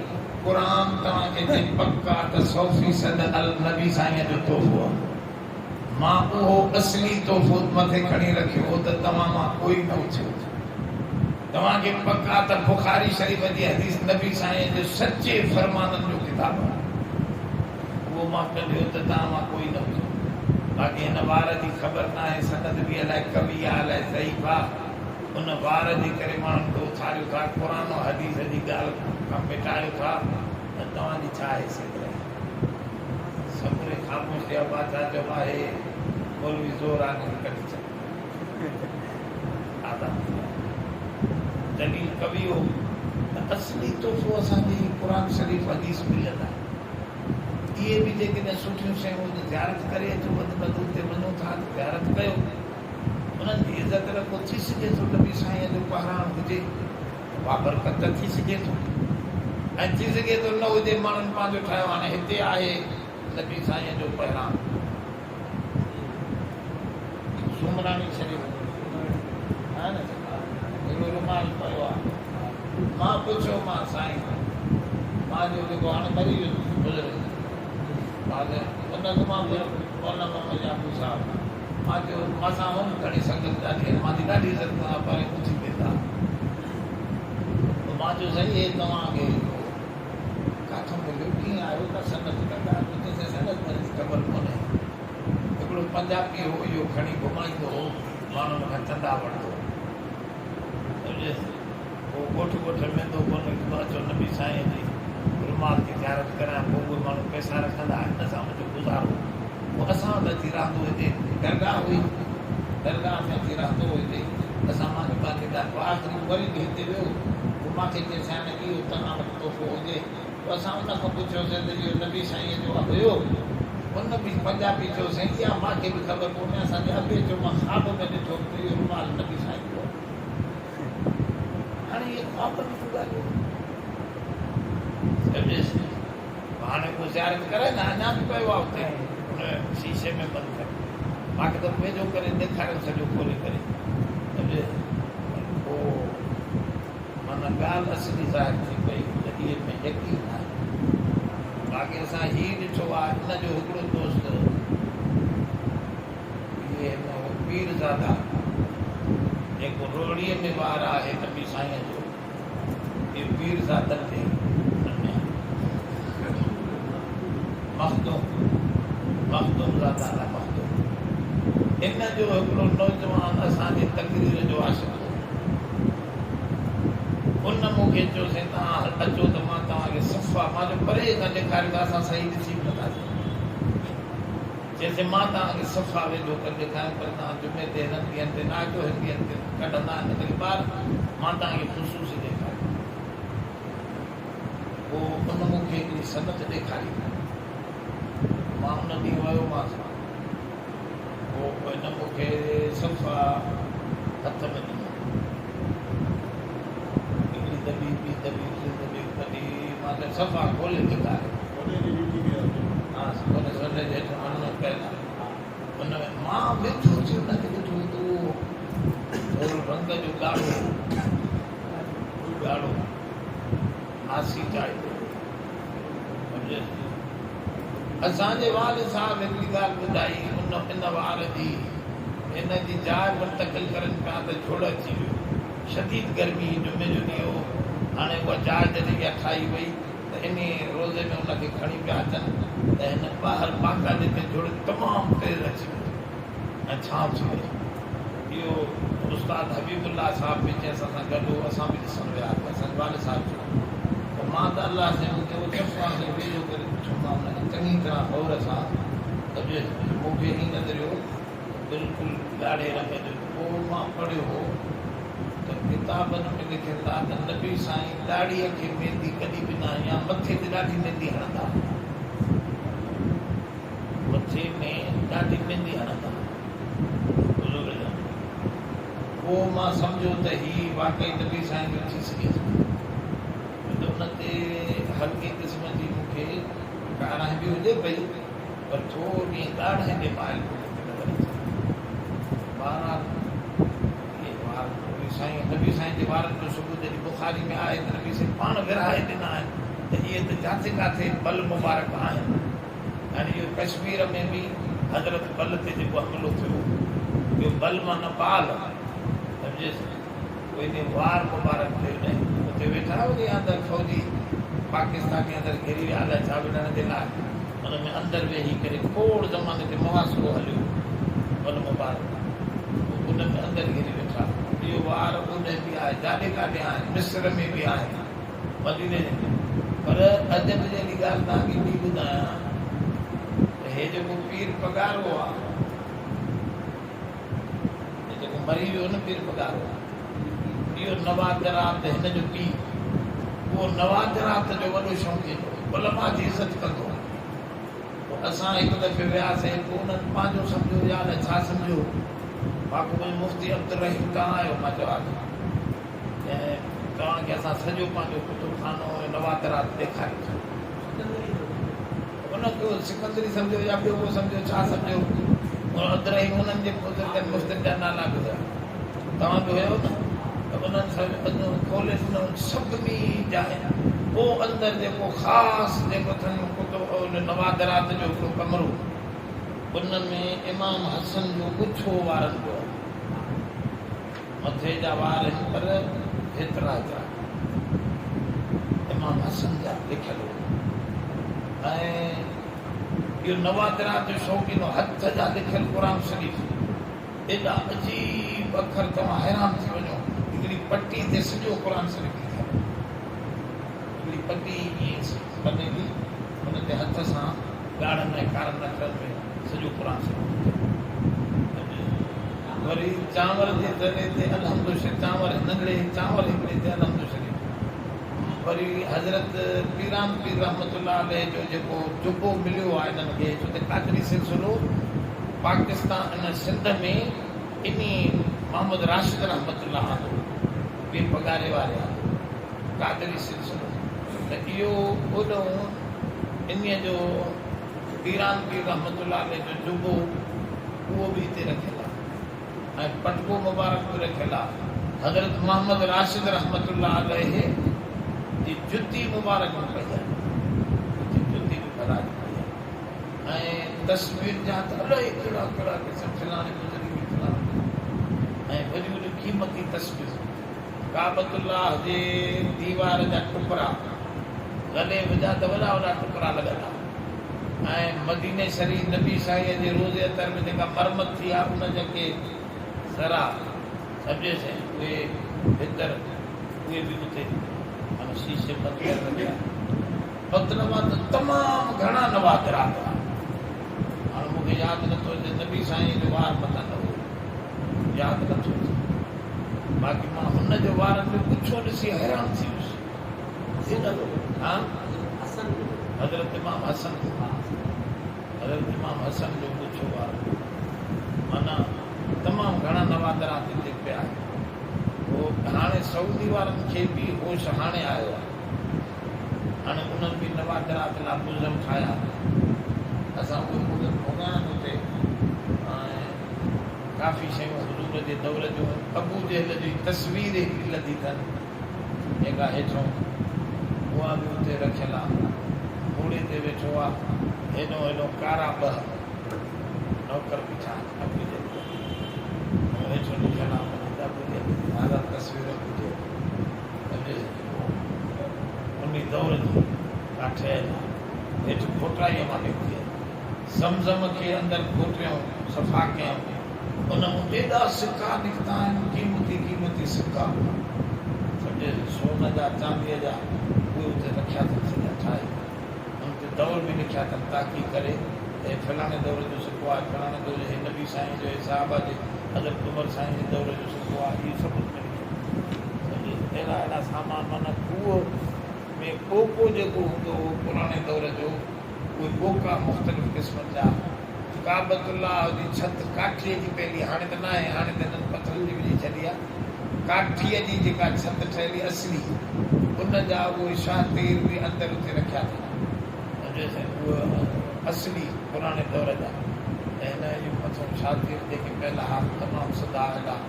Speaker 1: क़ुरान तव्हांखे चई पक्का त 100% अल नबी साईं जो तोहफ़ो आहे मां उहो असली तोहफ़ो मथे खणी रखियो त तव्हां मां कोई न उथियो तव्हांखे पक्का त बुखारी शरीफ़ जी हदीस नबी साईं जे सचे फरमाननि जो किताब आहे उहो मां कढियो त तव्हां मां कोई न उथियो बाक़ी हिन वार जी ख़बर न आहे सनद बि अलाए कवी आहे अलाए ज़ईफ़ आहे उन वार जे करे माण्हुनि खे उथारियो था क़ुरान ऐं हदीस जी ॻाल्हि खां मिटायो था त तव्हांजी छा हैसियत रहे सबुरे ख़ामोश थिया बादशाह चयो आहे मौलवी ज़ोर आहे कढी छॾ दलील कवी हो त असली तोहफ़ो असांजी क़ुरान शरीफ़ हदीस मिलियल आहे इहे बि जेकॾहिं सुठियूं शयूं ज़ियारत करे अचो वधि उते वञो था त ज़ियारत कयो उन्हनि जी इज़त रखो थी सघे थो नबी साईं जो पहराण हुजे बाबरकत थी सघे थो ऐं थी सघे थो न हुजे माण्हुनि पंहिंजो ठाहियो हाणे हिते आहे नबी साईं जो पहराण सुमरानी शरीफ़ आहे न हिकिड़ो रुमाल पियो आहे मां पुछियो मां साईं मां जो जेको हाणे मरी वियो गुज़रे उन मां मौलाना मोहम्मद याकूब साहिबु मां चयो असां वञू खणी संगत ॾाढी मुंहिंजी ॾाढी इज़त कंदा पर उथी वेंदा मां चयो साईं हे तव्हांखे किथां मिलियो कीअं आयो त सनत कंदा हुते सनत जी ख़बर कोन्हे हिकिड़ो पंजाबी हो इहो खणी घुमाईंदो हो माण्हुनि खां चंदा वठंदो पोइ ॻोठ ॻोठ वेंदो कोन्हे मां चयो नबी साईं जी रुमाल जी ज़ियारत करां पोइ उहे माण्हू पैसा रखंदा हिन सां मुंहिंजो गुज़ारो पोइ असां वटि अची रहंदो हिते दरगाह हुई दरगाह में अची रहंदो हिते असां पंहिंजे आख़िरी वरी बि हिते वियो पोइ मूंखे चइसि हाणे इहो तव्हां वटि तोहफ़ो हुजे पोइ असां उन खां पुछियोसीं त इहो नबी साईं जो हुयो उन बि पंजाबी चयो साईं इहा मूंखे बि ख़बर कोन्हे असांजे अबे जो मां ख़्वाब में ॾिठो त इहो रुमाल नबी साईं जो हाणे इहे ख़्वाब में थियूं ॻाल्हियूं हाणे को ज़ियारत करे न अञा बि पियो आहे उते उन शीशे में बंदि करे मूंखे त वेझो करे ॾेखारियो सॼो खोले करे पोइ माना ॻाल्हि असली ज़ाहिर थी पई त इहे में यकीन आहे बाक़ी असां हीउ ॾिठो आहे हिन जो हिकिड़ो दोस्त इहे पीरज़ादा जेको रोड़ीअ में वार आहे नबी साईं जो इहे पीरज़ादनि ते मखदूम ज़ादा मखदूम इन जो हिकिड़ो नौजवान असांजे तकरीर जो आशिक़ उन मूंखे चयोसीं तव्हां अचो त मां तव्हांखे सफ़ा मां जो परे खां ॾेखारियो त असां सही ॾिसी बि नथासीं चइसि मां तव्हांखे सफ़ा वेझो करे ॾेखारियो पर तव्हां जुमे ते हिननि ॾींहंनि ते नाचो हिन ॾींहंनि ते कढंदा इन करे ॿार मां तव्हांखे ख़ुशूसी ॾेखारियो पोइ उन मूंखे हिकिड़ी सनत ॾेखारी मां उन ॾींहुं वयोमांसि पोइ हिन मूंखे सफ़ा हथ में ॾिनो हिकिड़ी दॿी ॿी दॿी टी दॿी कॾहिं मां त सफ़ा खोले ॾेखारियो हा सोने जे हेठि वञणो कयल उन में मां वेठो थी उनखे ॾिठो त उहो रंग जो ॻाढ़ो नासी चाहे असांजे वाल साहिब हिकिड़ी ॻाल्हि ॿुधाई इन वार जी हिन जी जाइ मुंतकिल करनि पिया त झुड़ अची वियो शदीद गर्मी जुमे जो ॾींहुं हो हाणे उहा जाइ जॾहिं इहा ठाही वई त इन रोज़े में उनखे खणी पिया अचनि त हिन ॿाहिरि बाका ॾिठे झुड़ तमामु तेज़ अची वई ऐं छांव थी वई इहो उस्ताद हबीबुल्ला साहिब बि जंहिं असां सां गॾु हो असां बि ॾिसण वियासीं असांजे वाल साहिब जो पोइ मां त अलाह सां मूंखे उहो चफ़ां वेझो करे पुछो मां हुनखे चङी तरह गौर सां त मूंखे ई नज़रियो बिल्कुलु ॻाढ़े रंग जो पोइ मां पढ़ियो हो त किताबनि में लिखियलु आहे त नबी साईं ॾाढ़ीअ खे मेहंदी कॾहिं बि न या मथे ते ॾाढी मेहंदी हणंदा मथे में ॾाढी मेहंदी हणंदा पोइ मां सम्झो त हीउ वाक़ई नबी साईं जो थी सघे थो उन ते हल्के क़िस्म जी मूंखे कारां बि हुजे पई पर थोरी ॾाढे जे माइल नबी साईं जे वारनि जो सुबुह जॾहिं बुखारी में आहे त नबी साईं पाण विरहाए ॾिना आहिनि त इहे त जिते किथे बल मुबारक आहिनि ऐं इहो कश्मीर में बि हज़रत बल ते जेको हमिलो थियो इहो बल माना बाल सम्झेसि इन वार मुबारक थियो न उते वेठा हुजे अंदरि फौजी पाकिस्तान जे अंदरि घिरी विया अलाए छा विढ़ण जे लाइ हुन में अंदरि वेही करे खोड़ ज़माने ते मुहासिरो हलियो बल मुबारक उन में अंदरि घिरी वेठा इहो वार उन बि आहे जाॾे काॾे आहिनि मिस्र में बि आहिनि मदीने में पर अजब जहिड़ी ॻाल्हि तव्हांखे ॿी ॿुधायां त हे जेको पीर पगारो आहे जेको मरी वियो न पीर पगारो इहो नवाज़रात हिन जो पीउ उहो नवाज़रात जो वॾो शौक़ीन हो उलमा जी इज़त कंदो पोइ असां हिकु दफ़े वियासीं पोइ उन्हनि पंहिंजो सम्झो या न छा सम्झो बाक़ी मुंहिंजो मुफ़्ती अब्दुल तव्हां आहियो मां चवां ऐं तव्हांखे असां सॼो पंहिंजो कुतुबखानो ऐं नवाज़रात ॾेखारियो उनखे सिकंदरी सम्झो या ॿियो को सम्झो छा सम्झो अब्दुल उन्हनि जे बुज़ुर्गनि मुफ़्तियुनि जा नाला ॿुधायो तव्हां बि हुयो न त उन्हनि खोले ॾिनो सभिनी जाइ पोइ अंदरि जेको ख़ासि जेको अथनि नवाज़रात जो हिकिड़ो कमरो उन में इमाम हसन जो गुच्छो वारनि जो मथे जा वार आहिनि पर हेतिरा हेतिरा इमाम हसन जा लिखियलु ऐं इहो नवाज़रात जो शौक़ीन हथ जा लिखियलु क़ुर शरीफ़ एॾा अजीब अखर तव्हां हैरान थी वञो हिकिड़ी पटी ते सॼो क़ुर शरीफ़ लिखियलु हिकिड़ी पटी ईअं बने थी हुन ते हथ सां ॻाढ़नि ऐं कारनि अखरनि में सॼो क़ुर शरीफ़ वरी चांवर जे दरे ते अलहम्दु शरीफ चांवर नंढड़े चांवर हिकिड़े ते अलहम्दु शरीफ वरी हज़रत पीरान पीर रहमतुल्लाह अलैह जो जेको जुबो मिलियो आहे इन्हनि खे छो त कादरी सिलसिलो पाकिस्तान इन सिंध में इन्ही मोहम्मद राशिद रहमतुल्लाह ॿिए पघारे वारे आहे कादरी सिलसिलो त इहो ओॾो इन्हीअ जो पीरान पीर रहमतुल्लाह अलैह जो जुबो उहो बि हिते रखियलु आहे ऐं पटको मुबारक बि रखियलु आहे हज़रत मोहम्मद राशिद रहमतुल्लाह अलैह जी जुती मुबारक में पई आहे जुती बि ख़राब पई आहे ऐं तस्वीर जा त अलाए कहिड़ा कहिड़ा क़िस्म फलाणे गुज़री बि फलाणे ऐं वॾियूं वॾियूं क़ीमती तस्वीर काबतुल्लाह जे दीवार जा टुकड़ा गले जा त वॾा वॾा टुकड़ा लॻल आहे ऐं मदीने शरीफ़ नबी साईं जे रोज़े अतर में जेका मरमत थी आहे उन जेके ज़रा सम्झे से उहे भितर उहे बि उते माना शीशे पत्थर रखिया मतिलबु आहे त तमामु घणा नवादरात आहे हाणे मूंखे यादि नथो अचे नबी साईं जो वार मथां न हो यादि नथो अचे बाक़ी मां हुन जो वारनि में कुझु ॾिसी हैरान थी वियुसि हा हज़रत इमाम हसन जो कुझु वार माना तमामु घणा नवादरात हिते पिया उहो हाणे सऊदी वारनि खे बि होश हाणे आयो आहे हाणे उन्हनि बि नवादरात लाइ मुज़म ठाहिया असां उहे मुज़म भोॻाइनि उते ऐं काफ़ी शयूं हुज़ूर जे दौर जूं अबू जहल जी तस्वीर हिकिड़ी लधी अथनि जेका हेठों उहा बि उते रखियलु आहे घोड़े ते वेठो आहे हेॾो हेॾो कारा ॿ नौकर बीठा अबू जहल हेठो लिखियलु आहे तस्वीर उन दौर जी ठहियल हेठि खोटाईअ मां निकिती ज़मज़म खे अंदरि खोटियूं सफ़ा कयूं उन मां एॾा सिक्का निकिता आहिनि क़ीमती सिक्का सम्झे सोन जा चांदीअ जा उहे उते रखिया अथनि सॼा ठाहे उन ते दौर बि लिखिया अथनि ताक़ी करे हे फलाणे दौर जो सिक्को आहे फलाणे दौर जो नबी साईं जो हिसाब जे हज़रत उमर साईं जे दौर जो सिक्को आहे इहो सभु अहिड़ा सामान माना खूह में कोको जेको हूंदो हो पुराणे दौर जो उहे कोका मुख़्तलिफ़ क़िस्मनि जा काबतुल्लाह जी छत काठीअ जी पहली हाणे त न आहे हाणे त हिननि पथरनि जी विझी छॾी आहे काठीअ जी जेका छत ठहियली असली उन जा उहे शाह तीर बि अंदरि उते रखिया अथनि उहे असली पुराणे दौर जा ऐं हिन जूं मथां शाह तीर जेके पहिला हा तमामु सदा हला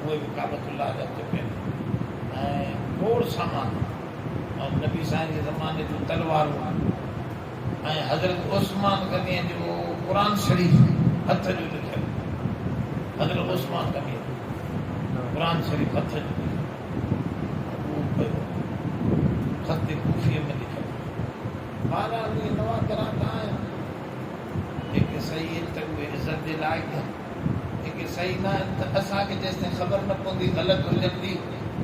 Speaker 1: उहे बि काबतुल्लाह जा चुकिया ऐं खोड़ सामान ऐं नबी साईं जे ज़माने जूं तलवारूं ऐं हज़रत उस्मान गनीअ जो क़ुर शरीफ़ हथ जो लिखियलु हज़रत उस्मान गनीअ क़ुर शरीफ़ हथ जो उहो पियो ख़त कूफ़ीअ में लिखियलु ॿारहं उहे नवादरात आहिनि जेके सही आहिनि त उहे इज़त जे लाइक़ु आहिनि जेके सही न आहिनि त असांखे जेसिताईं ख़बर न पवंदी ग़लति हुजंदी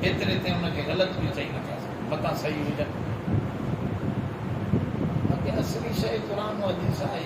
Speaker 1: एतिरे ते हुनखे ग़लति बि चई नथा सघूं मथां सही हुजनि बाक़ी असली शइ क़ुर हदीस आहे